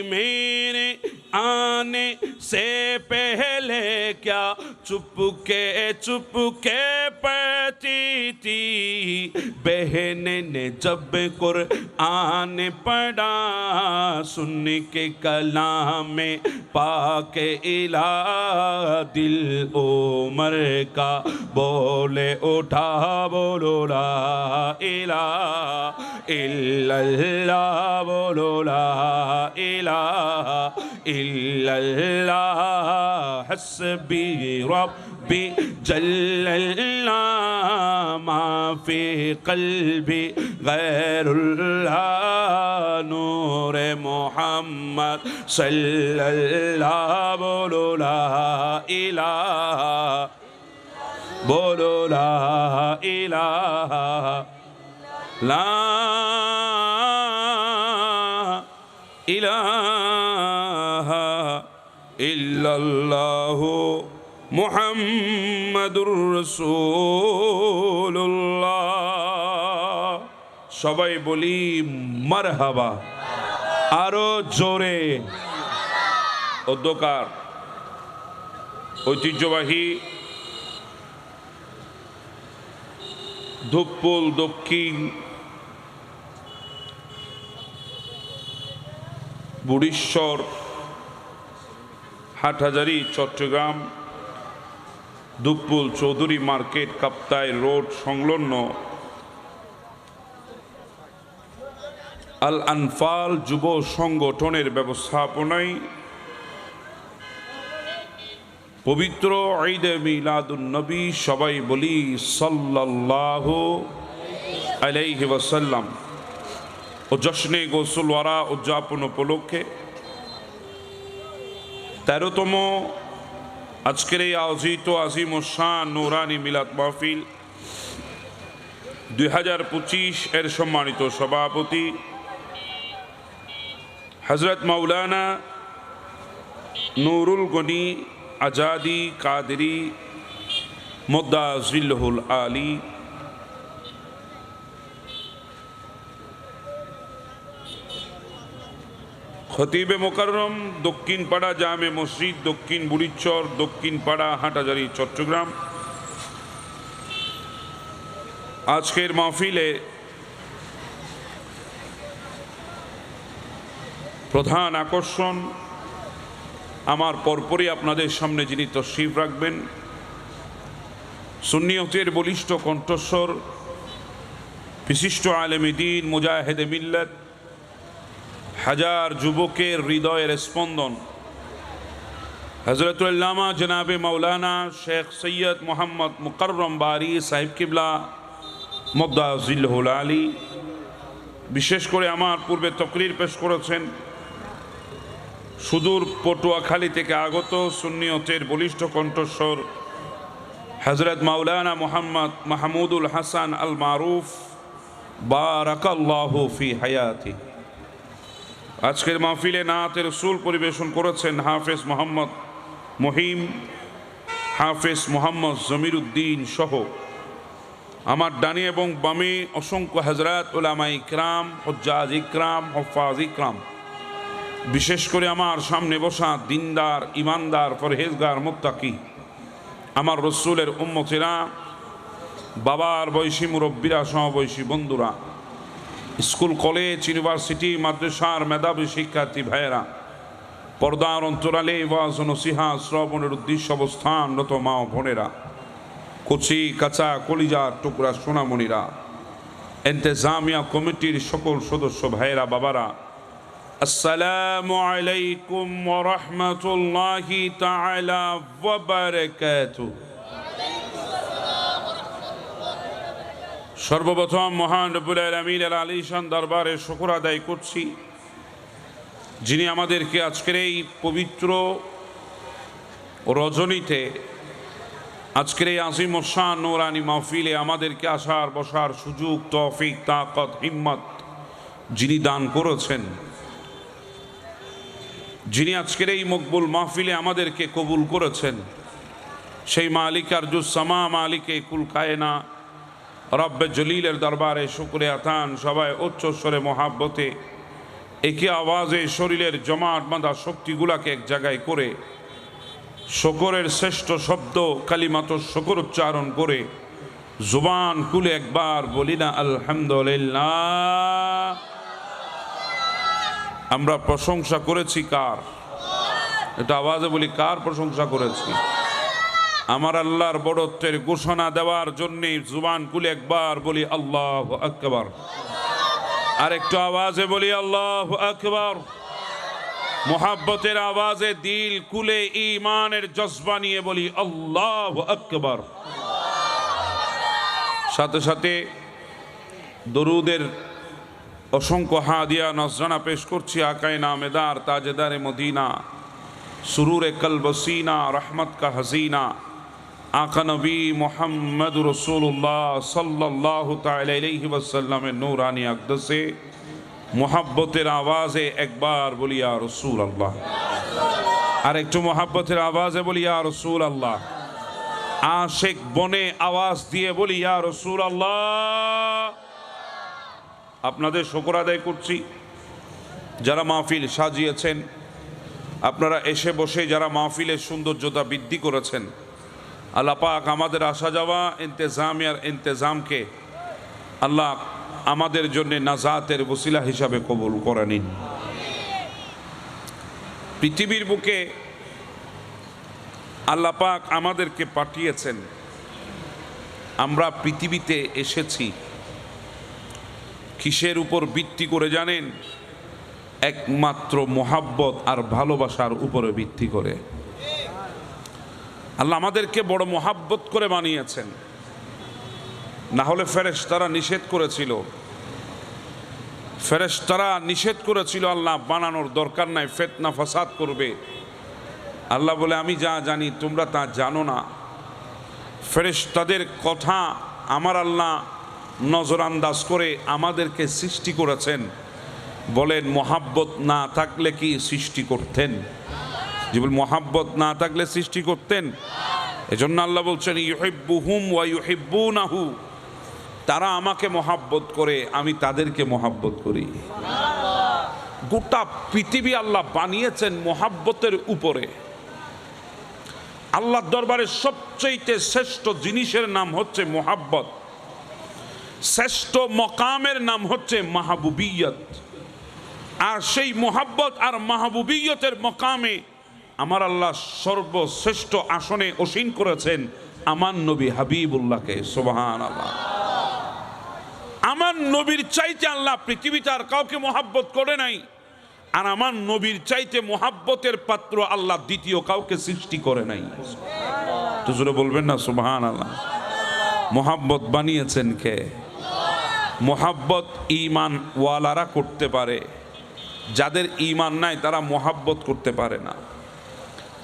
Speaker 1: میرے آنے سے پہلے کیا چپ کے پڑھتی تھی بہن نے جب قرآن پڑھا سن کے کلام پاک الہ دل عمر کا بولے اٹھا بولو لا الہ الا اللہ بولو لا الہ الا اللہ حسبی ربی جل اللہ ما فی قلبی غیر اللہ نور محمد صلی اللہ بولو لا الہ بولو لا الہ لا الہ الا اللہ محمد رسول اللہ সবাই বলি মারহাবা আরো জোরে অধ্যকার ঐতিহ্যবাহী ধূপপুল দক্ষিণ বুড়িশ্বর হাটহাজারী চট্টগ্রাম ধূপপুল চৌধুরী মার্কেট কাপ্তাই রোড সংলগ্ন আল আনফাল যুব সংগঠনের ব্যবস্থাপনায় পবিত্র ঈদে মিলাদুন নবী সবাই বলি সাল্লাল্লাহু আলাইহি ওয়াসাল্লাম ও জশ্নে গোসল ওয়ারা উদযাপন উপলক্ষে 13তম আজকের এই আয়োজিত আজিম ও শান নূরানি মিলাদ মাহফিল 2025 এর সম্মানিত সভাপতি হযরত মাওলানা নুরুল গনি আজাদি কাদেরি মুদ্দা জিল্লুল আলী খতিবে মোকাররম দক্ষিণ পাড়া জামে মসজিদ দক্ষিণ বুড়িচর দক্ষিণ পাড়া হাটহাজারী চট্টগ্রাম আজকের মাহফিলে প্রধান আকর্ষণ আমার পরপরই আপনাদের সামনে যিনি তশরিফ রাখবেন সুন্নিয়তের বলিষ্ঠ কণ্ঠস্বর বিশিষ্ট আলেমে দ্বীন মুজাহিদে মিল্লাত হাজার যুবকের হৃদয়ের স্পন্দন হযরতুল আল্লামা জনাবে মাওলানা শেখ সৈয়দ মোহাম্মদ মুকাররম বারি সাহেব কিবলা মুদ্দা জিল্লুল আলী বিশেষ করে আমার পূর্বে তকরির পেশ করেছেন সুদূর পটুয়াখালী থেকে আগত সুন্নিয়তের বলিষ্ঠ কণ্ঠস্বর হযরত মাওলানা মোহাম্মদ মাহমুদুল হাসান আল মারুফ বারাকাল্লাহু ফি হায়াতি। আজকের মাহফিলে নাতে রসুল পরিবেশন করেছেন হাফেজ মোহাম্মদ মহিম, হাফেজ মোহাম্মদ জমিরুদ্দিন সহ আমার ডানে এবং বামে অসংখ্য হযরত উলামা ইকরাম, হুজ্জাজ ইকরাম, হুফাজ ইকরাম, বিশেষ করে আমার সামনে বসা দিনদার, ইমানদার, পরহেজগার, মুত্তাকি আমার রসুলের উম্মতেরা, বাবার বয়সী মুরব্বীরা, সমবয়সী বন্ধুরা, স্কুল, কলেজ, ইউনিভার্সিটি, মাদ্রাসার মেধাবী শিক্ষার্থী ভাইয়েরা, পর্দার অন্তরালে ওয়াজ ও নসিহত শ্রবণের উদ্দেশ্য অবস্থানরত মা ও বোনেরা, কচি কাঁচা কলিজার টুকরা সোনামণিরা, ইন্তেজামিয়া কমিটির সকল সদস্য ভাইয়েরা, বাবারা, আসসালামু আলাইকুম ওয়া রাহমাতুল্লাহি তাআলা ওয়া বারাকাতুহু। সর্বপ্রথম মহান রব্বুল আলামিনের আলিশান দরবারে শুকর আদায় করছি, যিনি আমাদেরকে আজকের এই পবিত্র রজনীতে, আজকের এই আজিম ও শান নূরানি মাহফিলে আমাদেরকে আসার বসার সুযোগ, তৌফিক, তাকত, হিম্মত যিনি দান করেছেন, যিনি আজকের এই মকবুল মাহফিলে আমাদেরকে কবুল করেছেন, সেই মালিক আরজুস সামা, মালিকে কুল কায়না, রব্বে জলিলের দরবারে শুকরিয়া আতান। সবাই উচ্চ স্বরে মহাব্বতে একই আওয়াজে শরীরের জমাট বাঁধা শক্তিগুলাকে এক জায়গায় করে শকরের শ্রেষ্ঠ শব্দ কালিমাত শকর উচ্চারণ করে জুবান খুলে একবার বলি না আলহামদুলিল্লাহ। আমরা প্রশংসা করেছি কার? এটা আওয়াজে বলি, কার প্রশংসা করেছি? আমার আল্লাহর বড়ত্বের ঘোষণা দেওয়ার জন্যে জুবান খুলে একবার বলি আল্লাহু আকবার। আর একটু আওয়াজে বলি আল্লাহু আকবার। মোহাব্বতের আওয়াজে দিল খুলে ঈমানের জজবা নিয়ে বলি আল্লাহু আকবার। সাথে সাথে দরুদের অসংখ্য হাদিয়া নজরানা পেশ করছি আকায়ে নামেদার, তাজেদারে মদিনা, সুরুরে কলবসিনা, রহমত কা হাসিনা, आका नबी मोहम्मद रसूलुल्लाह सल्लल्लाहु ताला अलैहि वसल्लमेर नूरानी अक़दसे मोहब्बतेर आवाज़े एक बार बोली या रसूल अल्लाह। और एकटू मोहब्बतेर आवाज़े बोली या रसूल अल्लाह। आशिक बने आवाज़ दिए बोली या रसूल अल्लाह। আপনাদের শুকর আদায় করছি, যারা মাহফিল সাজিয়েছেন, আপনারা এসে বসে যারা মাহফিলের সৌন্দর্যতা বৃদ্ধি করেছেন, আল্লাহ পাক আমাদের আসা যাওয়া ইন্তেজামিয়ার ইন্তেজামকে আল্লাহ আমাদের জন্য নাজাতের ওসিলা হিসাবে কবুল করে নিন। পৃথিবীর বুকে আল্লাহ পাক আমাদেরকে পাঠিয়েছেন, আমরা পৃথিবীতে এসেছি কিসের উপর ভিত্তি করে জানেন? একমাত্র মোহাব্বত আর ভালোবাসার উপরে ভিত্তি করে। আল্লাহ আমাদেরকে বড় মোহাব্বত করে বানিয়েছেন, না হলে ফেরেশতারা নিষেধ করেছিল, ফেরেশতারা নিষেধ করেছিল আল্লাহ বানানোর দরকার নাই, ফিতনা ফাসাদ করবে। আল্লাহ বলে আমি যা জানি তোমরা তা জানো না। ফেরেশতাদের কথা আমার আল্লাহ নজরান্দাজ করে আমাদেরকে সৃষ্টি করেছেন। বলেন মোহাব্বত না থাকলে কি সৃষ্টি করতেন? যেবল মোহাব্বত না থাকলে সৃষ্টি করতেন? এজন্য আল্লাহ বলছেন ইউহিব্বুহুম ওয়া ইউহিব্বুনাহু, তারা আমাকে মোহাব্বত করে, আমি তাদেরকে মোহাব্বত করি। গোটা পৃথিবী আল্লাহ বানিয়েছেন মোহাব্বতের উপরে। আল্লাহর দরবারে সবচেয়ে শ্রেষ্ঠ জিনিসের নাম হচ্ছে মোহাব্বত, শ্রেষ্ঠ মকামের নাম হচ্ছে মাহবুবিয়ত। আর সেই মোহাব্বত আর মাহবুবিয়তের মকামে আমার আল্লাহ সর্বশ্রেষ্ঠ আসনে আসীন করেছেন আমার নবী হাবিবুল্লাহকে। সুবহানাল্লাহ। আমার নবীর চাইতে আল্লাহ পৃথিবীতে আর কাউকে মোহাব্বত করে নাই, আর আমার নবীর চাইতে মোহাব্বতের পাত্র আল্লাহ দ্বিতীয় কাউকে সৃষ্টি করে নাই। তো জোরে বলবেন না সুবহানাল্লাহ। মোহাব্বত বানিয়েছেন কে? মোহাব্বত ঈমান ওয়ালারা করতে পারে, যাদের ঈমান নাই তারা মোহাব্বত করতে পারে না।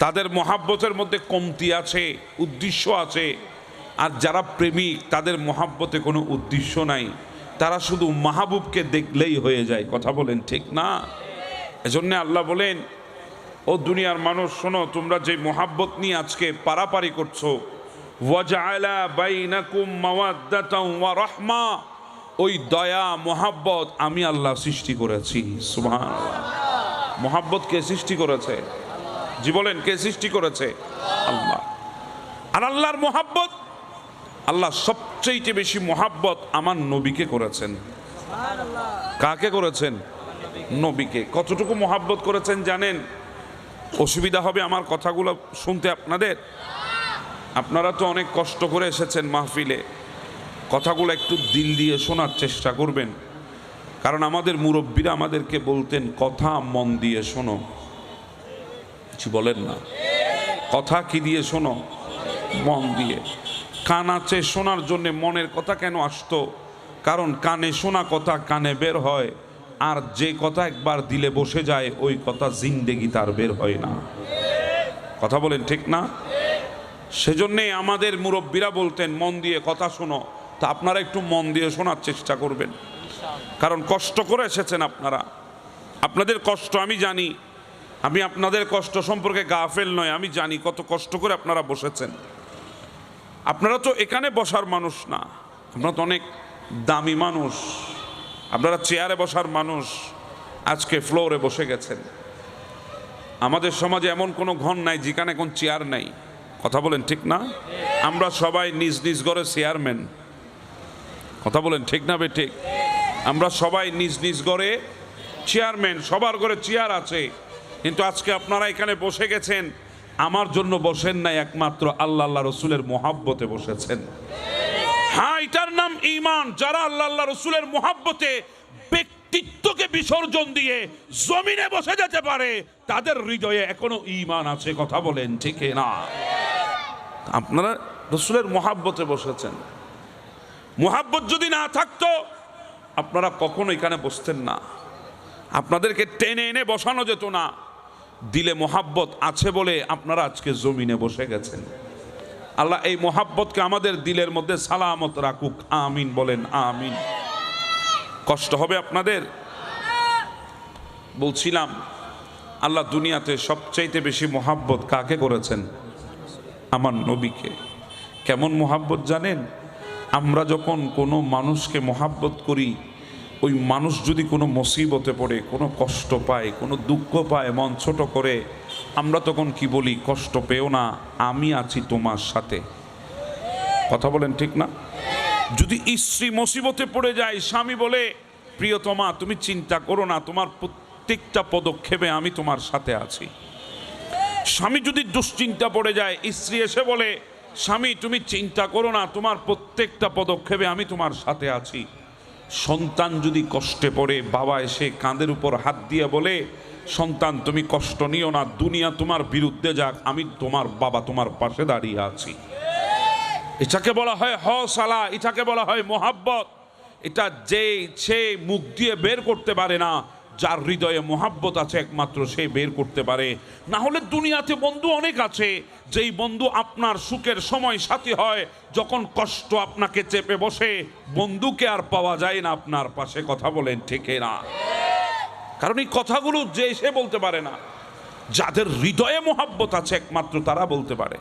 Speaker 1: তাদের মোহাব্বতের মধ্যে কমতি আছে, উদ্দেশ্য আছে। আর যারা প্রেমিক তাদের মোহাব্বতে কোনো উদ্দেশ্য নাই, তারা শুধু মাহবুবকে দেখলেই হয়ে যায়। কথা বলেন ঠিক না? এজন্য আল্লাহ বলেন, ও দুনিয়ার মানুষ শোনো, তোমরা যে মোহাব্বত নিয়ে আজকে পারাপারি করছো, ওয়াজআলা বাইনাকুম মাওয়াদ্দাতাও ওয়া রাহমা, ওই দয়া মোহাব্বত আমি আল্লাহ সৃষ্টি করেছি। সুবহানাল্লাহ। মোহাব্বত কে সৃষ্টি করেছে? জি বলেন, কে সৃষ্টি করেছে? আল্লাহ। আর আল্লাহর মোহাব্বত, আল্লাহ সবচেয়ে বেশি মোহাব্বত আমার নবীকে করেছেন। কাকে করেছেন? নবীকে। কতটুকু মোহাব্বত করেছেন জানেন? অসুবিধা হবে আমার কথাগুলো শুনতে আপনাদের। আপনারা তো অনেক কষ্ট করে এসেছেন মাহফিলে, কথাগুলো একটু দিল দিয়ে শোনার চেষ্টা করবেন, কারণ আমাদের মুরব্বীরা আমাদেরকে বলতেন কথা মন দিয়ে শোনো। কিছু বলেন না, কথা কি দিয়ে শোনো? মন দিয়ে। কান আছে শোনার জন্য, মনের কথা কেন আসতো? কারণ কানে শোনা কথা কানে বের হয়, আর যে কথা একবার দিলে বসে যায় ওই কথা জিন্দেগি তার বের হয় না। কথা বলেন ঠিক না? সেজন্যে আমাদের মুরব্বীরা বলতেন মন দিয়ে কথা শোনো। তা আপনারা একটু মন দিয়ে শোনার চেষ্টা করবেন, কারণ কষ্ট করে এসেছেন আপনারা। আপনাদের কষ্ট আমি জানি, আমি আপনাদের কষ্ট সম্পর্কে গাফেল নয়, আমি জানি কত কষ্ট করে আপনারা বসেছেন। আপনারা তো এখানে বসার মানুষ না, আপনারা তো অনেক দামি মানুষ, আপনারা চেয়ারে বসার মানুষ, আজকে ফ্লোরে বসে গেছেন। আমাদের সমাজে এমন কোনো ঘর নাই যেখানে কোন চেয়ার নাই। কথা বলেন ঠিক না? আমরা সবাই নিজ নিজ ঘরে চেয়ারম্যান। কথা বলেন ঠিক না? ঠিক। আমরা সবাই নিজ নিজ ঘরে চেয়ারম্যান, সবার ঘরে চেয়ার আছে। কিন্তু আজকে আপনারা এখানে বসে গেছেন, আমার জন্য বসেন নাই, একমাত্র আল্লাহ আল্লাহ রসুলের মোহাব্বতে বসেছেন। হ্যাঁ, এটার নাম ঈমান। যারা আল্লাহ আল্লাহ রসুলের মোহাব্বতে ব্যক্তিত্বকে বিসর্জন দিয়ে জমিনে বসে যেতে পারে, তাদের হৃদয়ে এখনো ঈমান আছে। কথা বলেন ঠিক না? আপনারা রসুলের মোহাব্বতে বসেছেন। মোহাব্বত যদি না থাকতো আপনারা কখনো এখানে বসতেন না, আপনাদেরকে টেনে এনে বসানো যেত না। দিলে মোহাব্বত আছে বলে আপনারা আজকে জমিনে বসে গেছেন। আল্লাহ এই মোহাব্বতকে আমাদের দিলের মধ্যে সালামত রাখুক। আমিন বলেন আমিন। কষ্ট হবে আপনাদের। বলছিলাম আল্লাহ দুনিয়াতে সবচাইতে বেশি মোহাব্বত কাকে করেছেন? আমার নবীকে। কেমন মোহাব্বত জানেন? আমরা যখন কোনো মানুষকে মোহাব্বত করি, ওই মানুষ যদি কোনো মুসিবতে পড়ে, কোনো কষ্ট পায়, কোনো দুঃখ পায়, মন ছোট করে, আমরা তখন কি বলি? কষ্ট পেও না, আমি আছি তোমার সাথে। কথা বলেন ঠিক না? যদি স্ত্রী মুসিবতে পড়ে যায়, স্বামী বলে প্রিয়তমা তুমি চিন্তা করো না, তোমার প্রত্যেকটা পদক্ষেপে আমি তোমার সাথে আছি। স্বামী যদি দুশ্চিন্তা পড়ে যায়, স্ত্রী এসে বলে স্বামী তুমি চিন্তা করো না, তোমার প্রত্যেকটা পদক্ষেপে আমি তোমার সাথে আছি। সন্তান যদি কষ্টে পড়ে, বাবা এসে কাঁধের উপর হাত দিয়ে বলে সন্তান তুমি কষ্ট নিও না, দুনিয়া তোমার বিরুদ্ধে যাক, আমি তোমার বাবা তোমার পাশে দাঁড়িয়ে আছি। এটাকে বলা হয় হওসালা, এটাকে বলা হয় মোহাব্বত। এটা সে মুখ দিয়ে বের করতে পারে না, যার হৃদয়ে মোহাব্বত আছে একমাত্র সে বের করতে পারে। না হলে দুনিয়াতে বন্ধু অনেক আছে, যেই বন্ধু আপনার সুখের সময় সাথী হয়, যখন কষ্ট আপনাকে চেপে বসে বন্ধুকে আর পাওয়া যায় না আপনার পাশে। কথা বলেন ঠিক না? কারণ এই কথাগুলো যে সে বলতে পারে না, যাদের হৃদয়ে মোহাব্বত আছে একমাত্র তারা বলতে পারে।